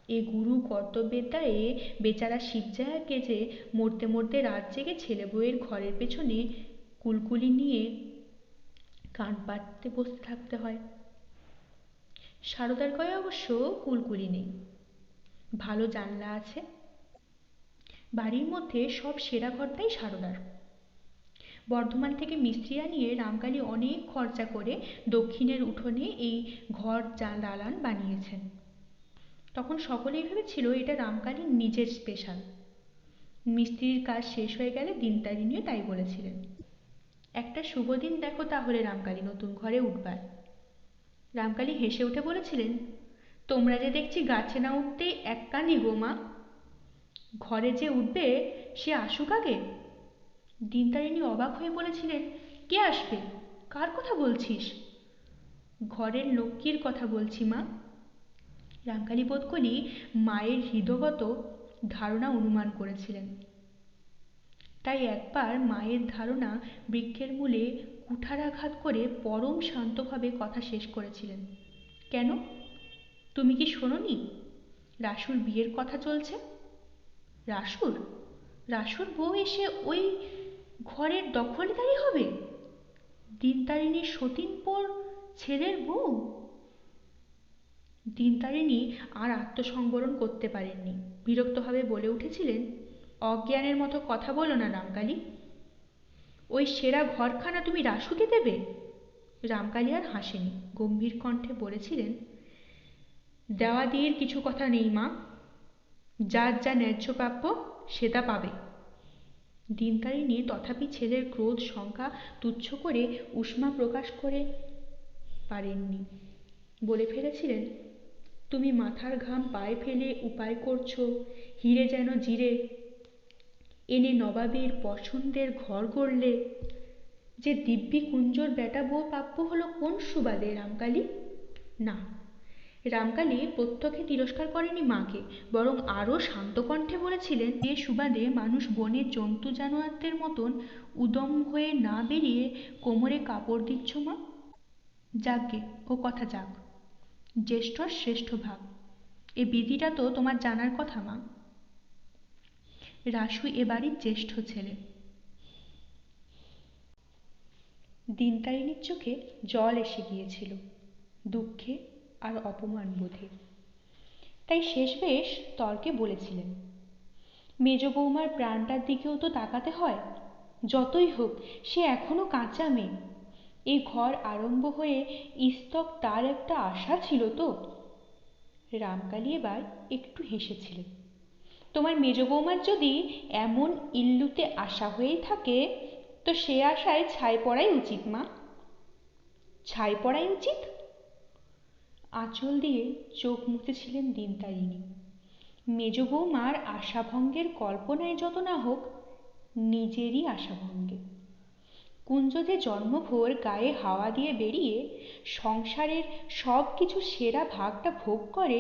Speaker 1: এ গুরু কর্তব্যের দায়ে বেচারা শিবজায়াকে যে মরতে মরতে রাত জেগে ছেলে বউয়ের ঘরের পেছনে কুলকুলি নিয়ে কান পাততে বসে থাকতে হয়। সারদার গায়ে অবশ্য কুলকুলি নেই, ভালো জানলা আছে। বাড়ির মধ্যে সব সেরা ঘরটাই সারদার। বর্ধমান থেকে মিস্ত্রি আনিয়ে রামকালী অনেক খরচা করে দক্ষিণের উঠোনে এই ঘর দালান বানিয়েছেন। তখন সকলেই ভেবেছিল এটা রামকালীর নিজের স্পেশাল। মিস্ত্রির কাজ শেষ হয়ে গেলে দিনতারিণীও তাই বলেছিলেন। একটা শুভ দিন দেখো তাহলে রামকালী নতুন ঘরে উঠবার। রামকালী হেসে উঠে বলেছিলেন, তোমরা যে দেখছি গাছে না উঠতেই এক কানি গো মা, ঘরে যে উঠবে সে আসুক আগে। দিনতারিণী অবাক হয়ে বলেছিলেন, কে আসবে? কার কথা বলছিস? ঘরের লক্ষ্মীর কথা বলছি মা। রামকালী বোধ করি মায়ের হৃদগত ধারণা অনুমান করেছিলেন, তাই একবার মায়ের ধারণা বৃক্ষের মূলে কুঠারাঘাত করে পরম শান্তভাবে কথা শেষ করেছিলেন। কেন, তুমি কি শোনোনি? রাসুর বিয়ের কথা চলছে। রাসুর? রাসুর বউ এসে ওই ঘরের দখলদারি হবে? দিনতারিণীর সতীনপর ছেলের বউ? দিনতারিণী আর আত্মসংবরণ করতে পারেননি, বিরক্তভাবে বলে উঠেছিলেন, অজ্ঞানের মতো কথা বলো না রামকালী। ওই সেরা ঘরখানা তুমি রাসুকে দেবে? রামকালী আর হাসেনি, গম্ভীর কণ্ঠে বলেছিলেন, দেওয়া দিয়ের কিছু কথা নেই মা, যার যা ন্যায্য প্রাপ্য সে তা পাবে। দিনতারিণী তথাপি ছেলের ক্রোধ শঙ্কা তুচ্ছ করে উষ্মা প্রকাশ করে পারেননি, বলে ফেলেছিলেন, তুমি মাথার ঘাম পায়ে ফেলে উপায় করছো হিরে যেন জিরে এনে নবাবের পছন্দের ঘর গড়লে, যে দিব্যি কুঞ্জর বেটা বউ প্রাপ্য হলো কোন সুবাদে রামকালী? না, রামকালী প্রত্যক্ষে তিরস্কার করেনি মাকে, বরং আরও শান্ত কণ্ঠে বলেছিলেন, যে সুবাদে মানুষ বনের জন্তু জানোয়ারদের মতন উদম হয়ে না বেরিয়ে কোমরে কাপড় দিচ্ছ মা। যাকগে, ও কথা যাক, জ্যেষ্ঠর শ্রেষ্ঠ ভাগ, এ বিধিটা তো তোমার জানার কথা মা। রাসু এ বাড়ির জ্যেষ্ঠ ছেলে। দিনতারিণীর চোখে জল এসে গিয়েছিল, দুঃখে আর অপমান বোধে। তাই শেষবেশ তর্কে বলেছিলেন, মেজ বৌমার প্রাণটার দিকেও তো তাকাতে হয়, যতই হোক সে এখনো কাঁচা মেয়ে। এই ঘর আরম্ভ হয়ে ইস্তক তার একটা আশা ছিল তো। রামকালী এবার একটু হেসেছিলেন, তোমার মেজ বৌমার যদি এমন ইল্লুতে আশা হয়েই থাকে তো সে আশায় ছাই পড়াই উচিত মা। ছাই পড়াই উচিত? আঁচল দিয়ে চোখ মুছেছিলেন দিনতারিণী। মেজ বৌমার আশাভঙ্গের কল্পনায় যত না হোক, নিজেরই আশাভঙ্গে। কুঞ্জ যে জন্মভোর গায়ে হাওয়া দিয়ে বেরিয়ে সংসারের সব কিছু সেরা ভাগটা ভোগ করে,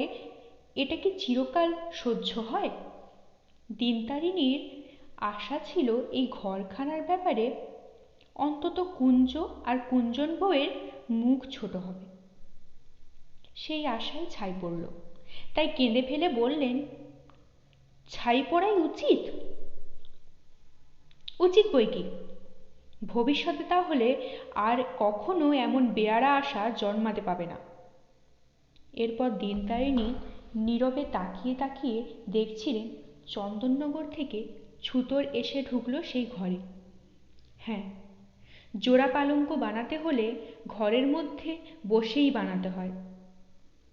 Speaker 1: এটা কি চিরকাল সহ্য হয়? দিনতারিণীর আশা ছিল এই ঘরখানার ব্যাপারে অন্তত কুঞ্জ আর কুঞ্জন বউয়ের মুখ ছোট হবে। সেই আশাই ছাই পড়ল। তাই কেঁদে ফেলে বললেন, ছাই পড়াই উচিত? উচিত বই কি, ভবিষ্যতে তাহলে আর কখনো এমন বেয়াড়া আশা জন্মাতে পাবে না। এরপর দিনতারিণী নীরবে তাকিয়ে তাকিয়ে দেখছিলেন চন্দননগর থেকে ছুতোর এসে ঢুকলো সেই ঘরে। হ্যাঁ, জোড়া পালঙ্ক বানাতে হলে ঘরের মধ্যে বসেই বানাতে হয়।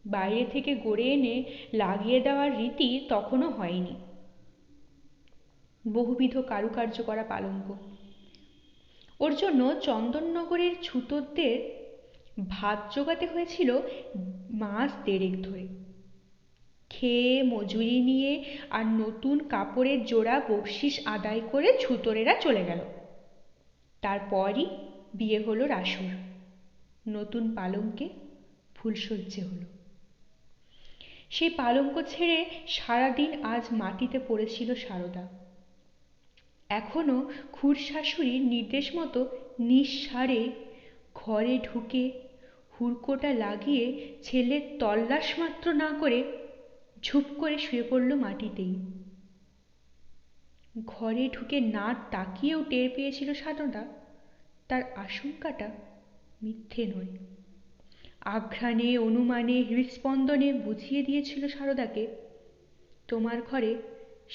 Speaker 1: বাইরে থেকে গড়ে এনে লাগিয়ে দেওয়ার রীতি তখনও হয়নি। বহুবিধ কারুকার্য করা পালঙ্ক। ওর জন্য চন্দননগরের ছুতোরদের ভাত জোগাতে হয়েছিল মাস দেড়েক ধরে। খেয়ে মজুরি নিয়ে আর নতুন কাপড়ের জোড়া বকশিস আদায় করে ছুতোরেরা চলে গেল। তারপরই বিয়ে হলো রাসুর। নতুন পালঙ্কে ফুলশয্যে হলো। সেই পালঙ্ক ছেড়ে সারাদিন আজ মাটিতে পড়েছিল সারদা। এখনো খুড়শাশুড়ির নির্দেশ মতো নিঃসাড়ে ঘরে ঢুকে হুড়কোটা লাগিয়ে ছেলের তল্লাশ মাত্র না করে ঝুপ করে শুয়ে পড়ল মাটিতেই। ঘরে ঢুকে না তাকিয়েও টের পেয়েছিল সারদা তার আশঙ্কাটা মিথ্যে নয়। আঘ্রাণে অনুমানে হৃৎস্পন্দনে বুঝিয়ে দিয়েছিল সারদাকে, তোমার ঘরে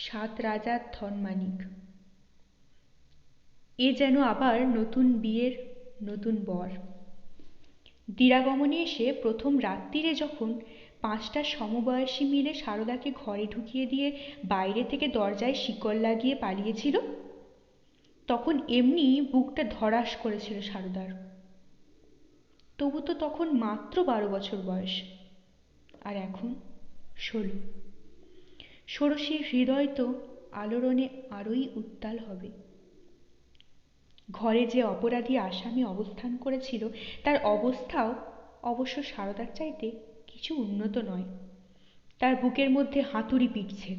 Speaker 1: 7 রাজার ধনমানিক। এ যেন আবার নতুন বিয়ের নতুন বর। দিরাগমনে এসে প্রথম রাত্রিরে যখন 5টা সমবয়সী মিলে সারদাকে ঘরে ঢুকিয়ে দিয়ে বাইরে থেকে দরজায় শিকল লাগিয়ে পালিয়েছিল, তখন এমনি বুকটা ধড়াস করেছিল সারদার। তবু তো তখন মাত্র 12 বছর বয়স, আর এখন 16। ষোড়শীর হৃদয় তো আলোড়নে আরোই উত্তাল হবে। ঘরে যে অপরাধী আসামি অবস্থান করেছিল তার অবস্থাও অবশ্য সারদার চাইতে কিছু উন্নত নয়। তার বুকের মধ্যে হাতুড়ি পিটছে।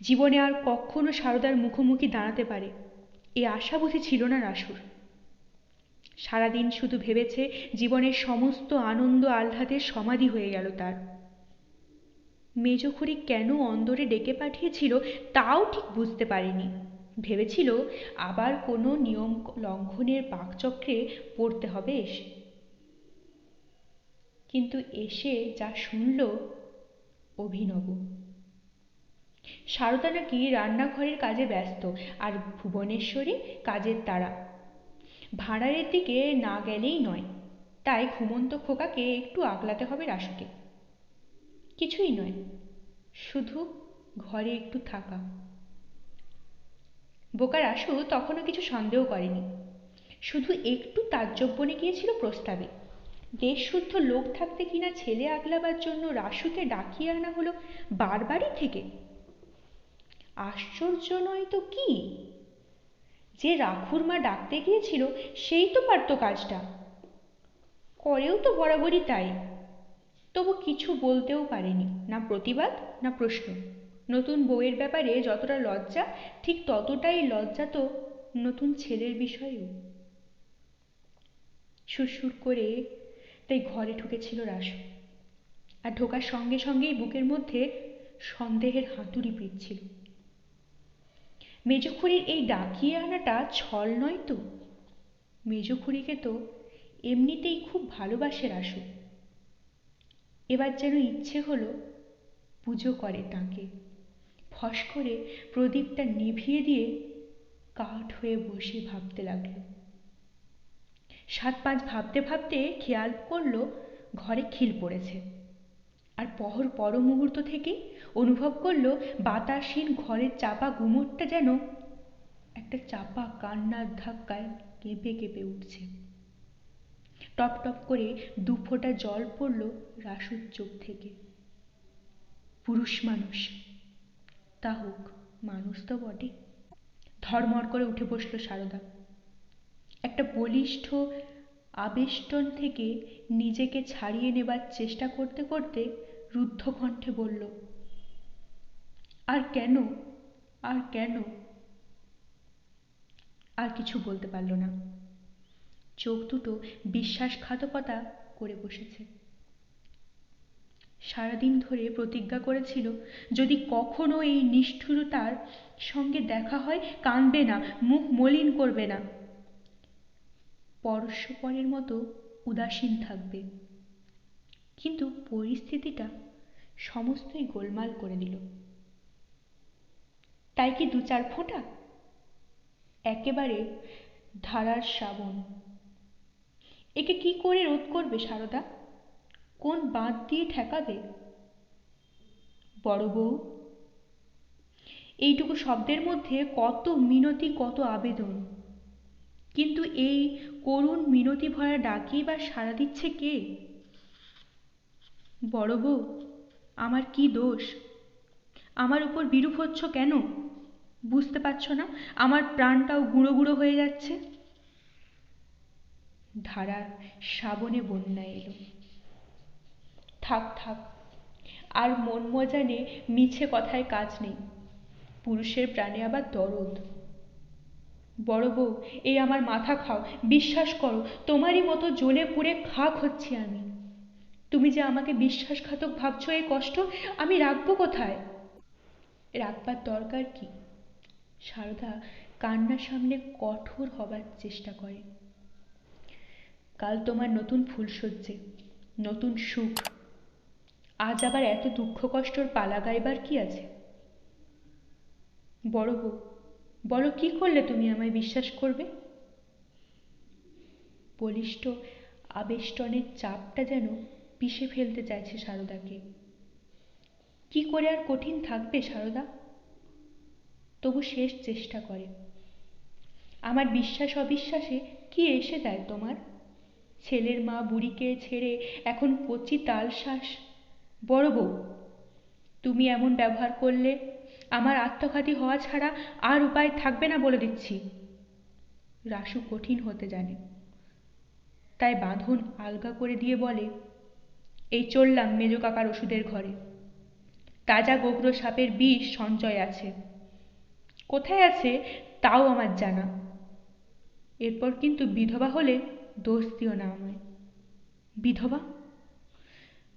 Speaker 1: জীবনে আর কখনো সারদার মুখোমুখি দাঁড়াতে পারে এ আশা বুঝি ছিল না রাসুর। সারাদিন শুধু ভেবেছে জীবনের সমস্ত আনন্দ আহ্লাদের সমাধি হয়ে গেল তার। মেজখুড়ি কেন অন্দরে ডেকে পাঠিয়েছিল তাও ঠিক বুঝতে পারেনি। ভেবেছিল আবার কোনো নিয়ম লঙ্ঘনের পাকচক্রে পড়তে হবে এসে। কিন্তু এসে যা শুনল অভিনব। সারদা নাকি রান্নাঘরের কাজে ব্যস্ত আর ভুবনেশ্বরী কাজের তাড়া। ভাঁড়ারের দিকে না গেলেই নয়, তাই ঘুমন্ত খোকাকে একটু আগলাতে হবে রাসুকে। কিছুই নয়, শুধু ঘরে একটু থাকা। বোকা রাসু তখনও কিছু সন্দেহ করেনি, শুধু একটু তাজ্জব বনে গিয়েছিল প্রস্তাবে। দেশশুদ্ধ লোক থাকতে কিনা ছেলে আগলাবার জন্য রাসুকে ডাকিয়ে আনা হলো বারবারই থেকে। আশ্চর্য নয় তো কি, যে রাখুর মা ডাকতে গিয়েছিল সেই তো পারত কাজটা, করেও তো বরাবরই তাই। তবু কিছু বলতেও পারেনি, না প্রতিবাদ না প্রশ্ন। নতুন বউয়ের ব্যাপারে যতটা লজ্জা ঠিক ততটাই লজ্জা তো নতুন ছেলের বিষয়েও। সুরসুর করে তাই ঘরে ঢুকেছিল রাসু, আর ঢোকার সঙ্গে সঙ্গেই বুকের মধ্যে সন্দেহের হাতুড়ি পিটছিল। মেজখুড়ির এই ডাকিয়ে আনাটা ছল নয় তো? মেজখুড়িকে তো এমনিতেই খুব ভালোবাসে রাসু। এবার যেন ইচ্ছে হলো পুজো করে তাঁকে। ফস করে প্রদীপটা নিভিয়ে দিয়ে কাঠ হয়ে বসে ভাবতে লাগলো। 7-5 ভাবতে ভাবতে খেয়াল করলো ঘরে খিল পড়েছে, আর পর মুহূর্ত থেকে অনুভব করলো বাতাসহীন ঘরের চাপা গুমোটটা যেন একটা চাপা কান্নার ধাক্কায় কেঁপে কেঁপে উঠছে। টপ টপ করে 2 ফোঁটা জল পড়ল রাসুর চোখ থেকে। পুরুষ মানুষ, তা হোক, মানুষ তো বটে। ধড়মড় করে উঠে বসল সারদা। একটা বলিষ্ঠ আবেষ্টন থেকে নিজেকে ছাড়িয়ে নেবার চেষ্টা করতে করতে রুদ্ধ কণ্ঠে বলল, আর কেন, আর কেন? আর কিছু বলতে পারল না। চোখ দুটো বিশ্বাসঘাতকতা করে বসেছে। সারাদিন ধরে প্রতিজ্ঞা করেছিল যদি কখনো এই নিষ্ঠুরতার সঙ্গে দেখা হয় কাঁদবে না, মুখ মলিন করবে না, পরস্পরের মতো উদাসীন থাকবে। কিন্তু পরিস্থিতিটা সমস্তই গোলমাল করে দিল। তাই কি 2-4 ফোঁটা? একেবারে ধারার শ্রাবণ। একে কি করে রোধ করবে সারদা? কোন বাঁধ দিয়ে ঠেকাবে? বড় বউ, এইটুকু শব্দের মধ্যে কত মিনতি, কত আবেদন, কিন্তু এই করুণ মিনতি ভরা ডাকেই বা সাড়া দিচ্ছে কে? বড় বউ, আমার কি দোষ? আমার উপর বিরূপ হচ্ছ কেন? বুঝতে পারছো না আমার প্রাণটাও গুঁড়ো গুঁড়ো হয়ে যাচ্ছে? ধারার শ্রাবণে বন্যা এলো। থাক থাক, আর মন মজানে মিছে কথায় কাজ নেই। পুরুষের প্রাণে আবার দরদ। বড় বউ, এই আমার মাথা খাও, বিশ্বাস করো তোমারই মতো জ্বলে পুড়ে খাক হচ্ছি আমি। তুমি যে আমাকে বিশ্বাসঘাতক ভাবছো, এই কষ্ট আমি রাখবো কোথায়? রাখবার দরকার কি? সারদা কান্নার সামনে কঠোর হবার চেষ্টা করে। কাল তোমার নতুন ফুলসজ্জে, নতুন সুখ, আজ আবার এত দুঃখ কষ্টর পালা গাইবার কি আছে? বড় বউ, বলো কি করলে তুমি আমায় বিশ্বাস করবে? বলিষ্ঠ আবেষ্টনের চাপটা যেন পিষে ফেলতে চাইছে সারদাকে। কি করে আর কঠিন থাকবে সারদা? তবু শেষ চেষ্টা করে। আমার বিশ্বাস অবিশ্বাসে কি এসে যায় তোমার? ছেলের মা বুড়িকে ছেড়ে এখন কচি তালশ্বাস। বড় বউ, তুমি এমন ব্যবহার করলে আমার আত্মঘাতী হওয়া ছাড়া আর উপায় থাকবে না বলে দিচ্ছি। রাসু কঠিন হতে জানে, তাই বাঁধন আলগা করে দিয়ে বলে, এই চললাম মেজ কাকার ওষুধের ঘরে। তাজা গোগ্র সাপের বিষ সঞ্চয় আছে, কোথায় আছে তাও আমার জানা। এরপর কিন্তু বিধবা হলে দোষ দিও না আমায়। বিধবা?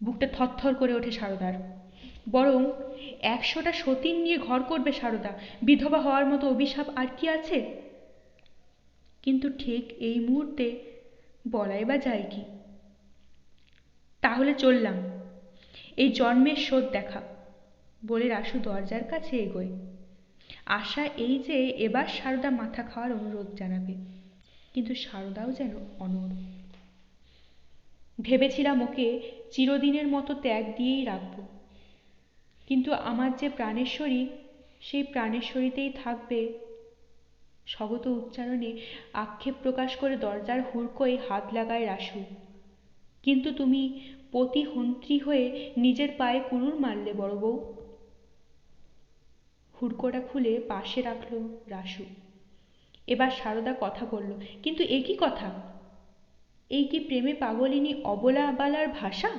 Speaker 1: বুকটা থরথর করে ওঠে সারদার। বরং 100টা সতীন নিয়ে ঘর করবে সারদা, বিধবা হওয়ার মতো অভিশাপ আর কি আছে? কিন্তু ঠিক এই মুহূর্তে বলাই বা যায় কি? তাহলে চললাম, এই জন্মের শোধ দেখা, বলে রাসু দরজার কাছে এগোয়। আশা এই যে এবার সারদা মাথা খাওয়ার অনুরোধ জানাবে, কিন্তু সারদাও যেন অনড়। ভেবেছিলাম ওকে চিরদিনের মতো ত্যাগ দিয়েই রাখব, কিন্তু আমার যে প্রাণেশ্বরী, সেই প্রাণেশ্বরীতেই থাকবে। স্বগত উচ্চারণে আক্ষেপ প্রকাশ করে দরজার হুড়কোয় হাত লাগায় রাসু। কিন্তু তুমি পতিহন্ত্রী হয়ে নিজের পায়ে কুড়ুল মারলে বড় বউ। হুড়কোটা খুলে পাশে রাখল রাসু। এবার সারদা কথা বলল, কিন্তু এ কি কথা? এই কি প্রেমে পাগলিনী অবলা আবালার ভাষা?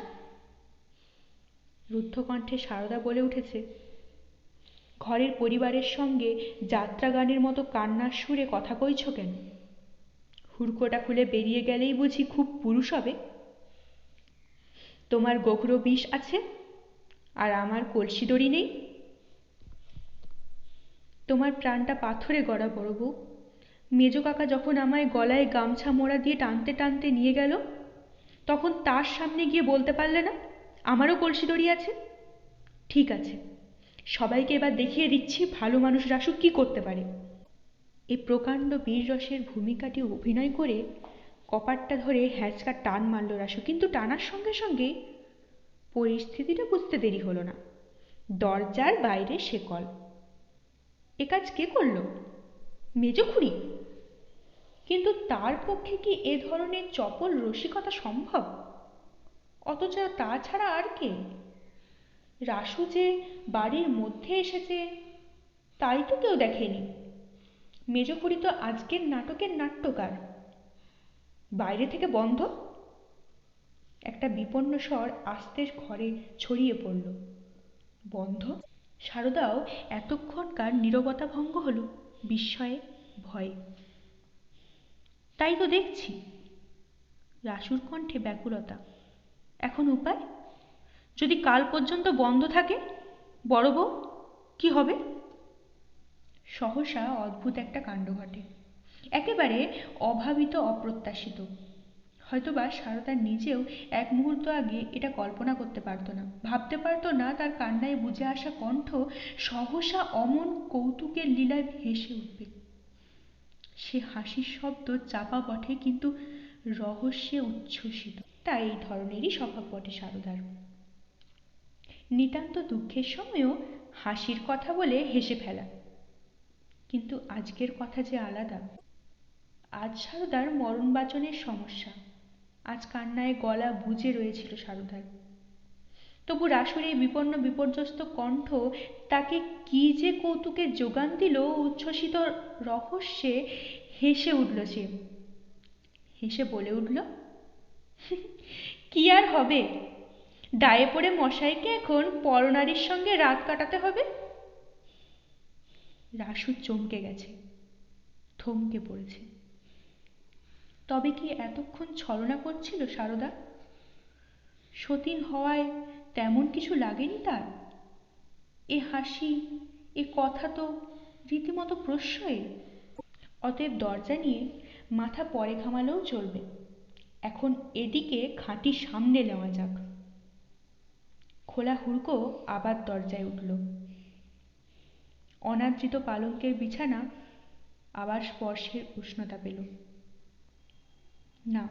Speaker 1: রুদ্ধ কণ্ঠে সারদা বলে উঠেছে, ঘরের পরিবারের সঙ্গে যাত্রা গানের মতো কান্নার সুরে কথা কইছ কেন? হুড়কোটা খুলে বেরিয়ে গেলেই বুঝি খুব পুরুষ হবে? তোমার গোখরো বিষ আছে আর আমার কলসি দড়ি নেই? তোমার প্রাণটা পাথরে গড়া বড় বউ। মেজ কাকা যখন আমায় গলায় গামছা মোড়া দিয়ে টানতে টানতে নিয়ে গেল, তখন তার সামনে গিয়ে বলতে পারলে না আমারও কলসি দড়ি আছে? ঠিক আছে, সবাইকে এবার দেখিয়ে দিচ্ছি ভালো মানুষ রাসু কি করতে পারে। এই প্রকাণ্ড বীররসের ভূমিকাটি অভিনয় করে কপারটা ধরে হ্যাঁচকা টান মারল রাসু, কিন্তু টানার সঙ্গে সঙ্গে পরিস্থিতিটা বুঝতে দেরি হলো না। দরজার বাইরে শেকল। এ কাজ কে করল? মেজ খুড়ি। কিন্তু তার পক্ষে কি এ ধরনের চপল রসিকতা সম্ভব? অথচ তাছাড়া আর কে? রাসু যে বাড়ির মধ্যে এসেছে তাই তো কেউ দেখেনি। মেজ খুড়ি তো আজকের নাটকের নাট্যকার, বাইরে থেকে বন্ধ? একটা বিপন্ন স্বর আস্তে ঘরে ছড়িয়ে পড়ল। বন্ধ? সারদাও এতক্ষণকার নীরবতা ভঙ্গ হলো বিস্ময়ে, ভয়ে। তাই তো দেখছি। রাসুর কণ্ঠে ব্যাকুলতা। এখন উপায়? যদি কাল পর্যন্ত বন্ধ থাকে, বড় বউ কি হবে? সহসা অদ্ভুত একটা কাণ্ড ঘটে, একেবারে অভাবিত, অপ্রত্যাশিত। হয়তোবা সারদা নিজেও এক মুহূর্ত আগে এটা কল্পনা করতে পারত না, ভাবতে পারত না তার কান্নায় বুঝে আসা কণ্ঠ সহসা অমন কৌতুকের লীলায় হেসে উঠবে। সে হাসির শব্দ চাপা বটে, কিন্তু রহস্যে উচ্ছ্বসিত। তাই এই ধরনেরই স্বভাব বটে সারদার। নিতান্ত দুঃখের সময়ও হাসির কথা বলে হেসে ফেলা। কিন্তু আজকের কথা যে আলাদা। আজ সারদার মরণবাচনের সমস্যা। আজ কান্নায় গলা বুজে রয়েছিল সারদার। তবু রাসুর এই বিপন্ন বিপর্যস্ত কণ্ঠ তাকে কি যে কৌতুকের যোগান দিল। উচ্ছ্বসিত রহস্যে হেসে উঠল সে। হেসে বলে উঠল, কি আর হবে, দায়ে পড়ে মশাইকে এখন পরনারীর সঙ্গে রাত কাটাতে হবে। রাসু চমকে গেছে, থমকে পড়েছে। তবে কি এতক্ষণ ছলনা করছিল সারদা? সতীন হওয়ায় তেমন কিছু লাগেনি তার? এ হাসি, এ কথা তো রীতিমতো প্রশ্রয়। অতএব দরজা নিয়ে মাথা পরে ঘামালেও চলবে, এখন এদিকে খাঁটি সামনে নেওয়া যাক। খোলা হুড়কো আবার দরজায় উঠল। অনাদৃত পালঙ্কের বিছানা আবার স্পর্শের উষ্ণতা পেল। না,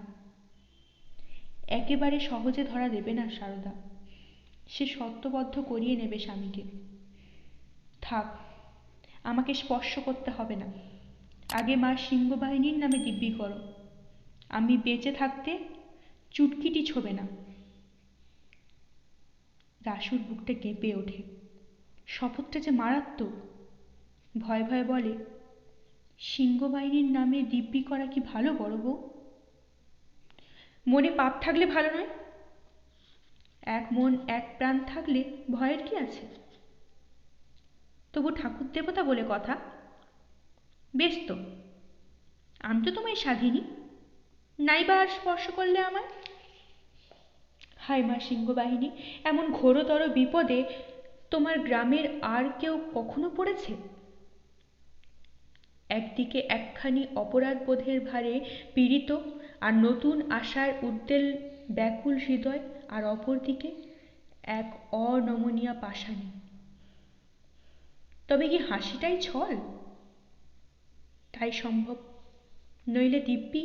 Speaker 1: একেবারে সহজে ধরা দেবে না সারদা। সে শর্তবদ্ধ করিয়ে নেবে স্বামীকে। থাক, আমাকে স্পর্শ করতে হবে না। আগে মা সিংহবাহিনীর নামে দিব্যি করো। আমি বেঁচে থাকতে চুটকিটি ছোবে না। রাসুর বুকটা কেঁপে ওঠে। শপথটা যে মারাত্মক। ভয়ে ভয়ে বলে, সিংহবাহিনীর নামে দিব্যি করা কি ভালো বড় বউ? মনে পাপ থাকলে ভালো নয়? এক মন এক প্রাণ থাকলে ভয়ের কি আছে? তবু ঠাকুর দেবতা বলে কথা। বেশ তো, আমি তো তোমায় স্বাধীনী, নাইবা আর স্পর্শ করলে আমায়। হায় মা সিংহবাহিনী, এমন ঘোরতর বিপদে তোমার গ্রামের আর কেউ কখনো পড়েছে? একদিকে একখানি অপরাধবোধের ভারে পীড়িত আর নতুন আশার উদ্বেল ব্যাকুল হৃদয়, আর অপরদিকে এক অনমনীয়া পাষাণী। তবে কি হাসিটাই ছল? তাই সম্ভব, নইলে দিব্যি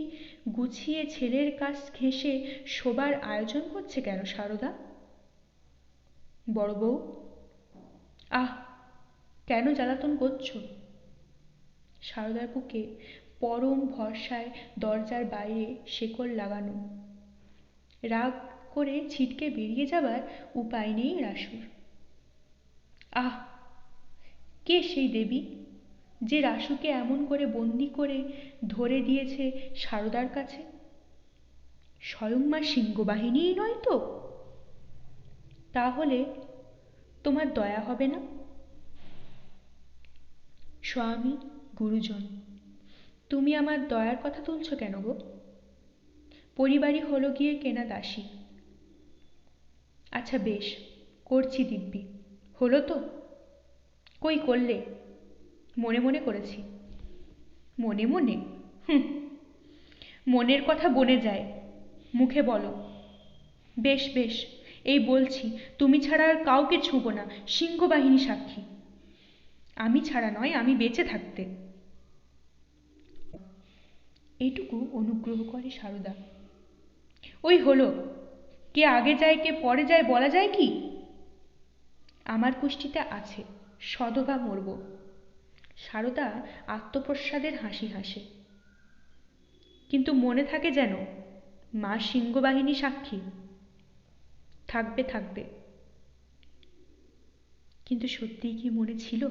Speaker 1: গুছিয়ে ছেলের কাছ ঘেঁষে শোবার আয়োজন করছে কেন সারদা? বড় বউ, আহ, কেন জ্বালাতন করছো? সারদার বুকে পরম ভরসায় দরজার বাইরে শেকল লাগানো। রাগ করে ছিটকে বেরিয়ে যাবার উপায় নেই রাসুর। আহ, কে সেই দেবী যে রাসুকে এমন করে বন্দি করে ধরে দিয়েছে সারদার কাছে? স্বয়ং মা সিংহবাহিনীই নয় তো? তাহলে তোমার দয়া হবে না? স্বামী, গুরুজন, তুমি আমার দয়ার কথা তুলছ কেন গো? পরিবারই হলো গিয়ে কেনা দাসী। আচ্ছা বেশ, করছি দিব্যি। হলো তো? কই করলে? মনে মনে করেছি। মনে মনে? হুঁ, মনের কথা বনে যায়, মুখে বলো। বেশ বেশ, এই বলছি, তুমি ছাড়া আর কাউকে ছুঁব না, সিংহবাহিনী সাক্ষী। আমি ছাড়া নয়, আমি বেঁচে থাকতে। এইটুকু অনুগ্রহ করে সারদা। ওই হলো, কে আগে যায় কে পরে যায় বলা যায় কি? আমার কুষ্টিতে আছে, সধবা মরব। সারদা আত্মপ্রসাদের হাসি হাসে। কিন্তু মনে থাকে যেন, মা সিংহবাহিনী সাক্ষী। থাকবে থাকবে। কিন্তু সত্যিই কি মনে ছিল?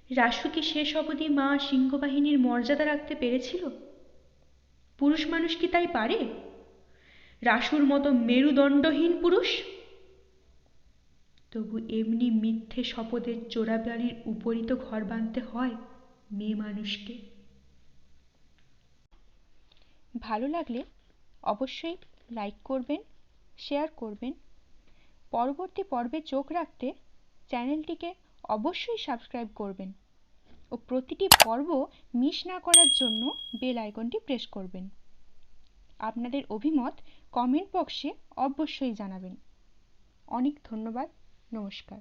Speaker 1: রাসু কি শেষ অবধি মা সিংহবাহিনীর মর্যাদা রাখতে পেরেছিল? পুরুষ মানুষ কি তাই পারে? রাসুর মতো মেরুদণ্ডহীন পুরুষ? তবু এমনি মিথ্যে শপথের চোরাবালির উপরই তো ঘর বাঁধতে হয় মেয়ে মানুষকে। ভালো লাগলে অবশ্যই লাইক করবেন, শেয়ার করবেন। পরবর্তী পর্বে চোখ রাখতে চ্যানেলটিকে অবশ্যই সাবস্ক্রাইব করবেন ও প্রতিটি পর্ব মিস না করার জন্য বেল আইকনটি প্রেস করবেন। আপনাদের অভিমত কমেন্ট বক্সে অবশ্যই জানাবেন। অনেক ধন্যবাদ। নমস্কার।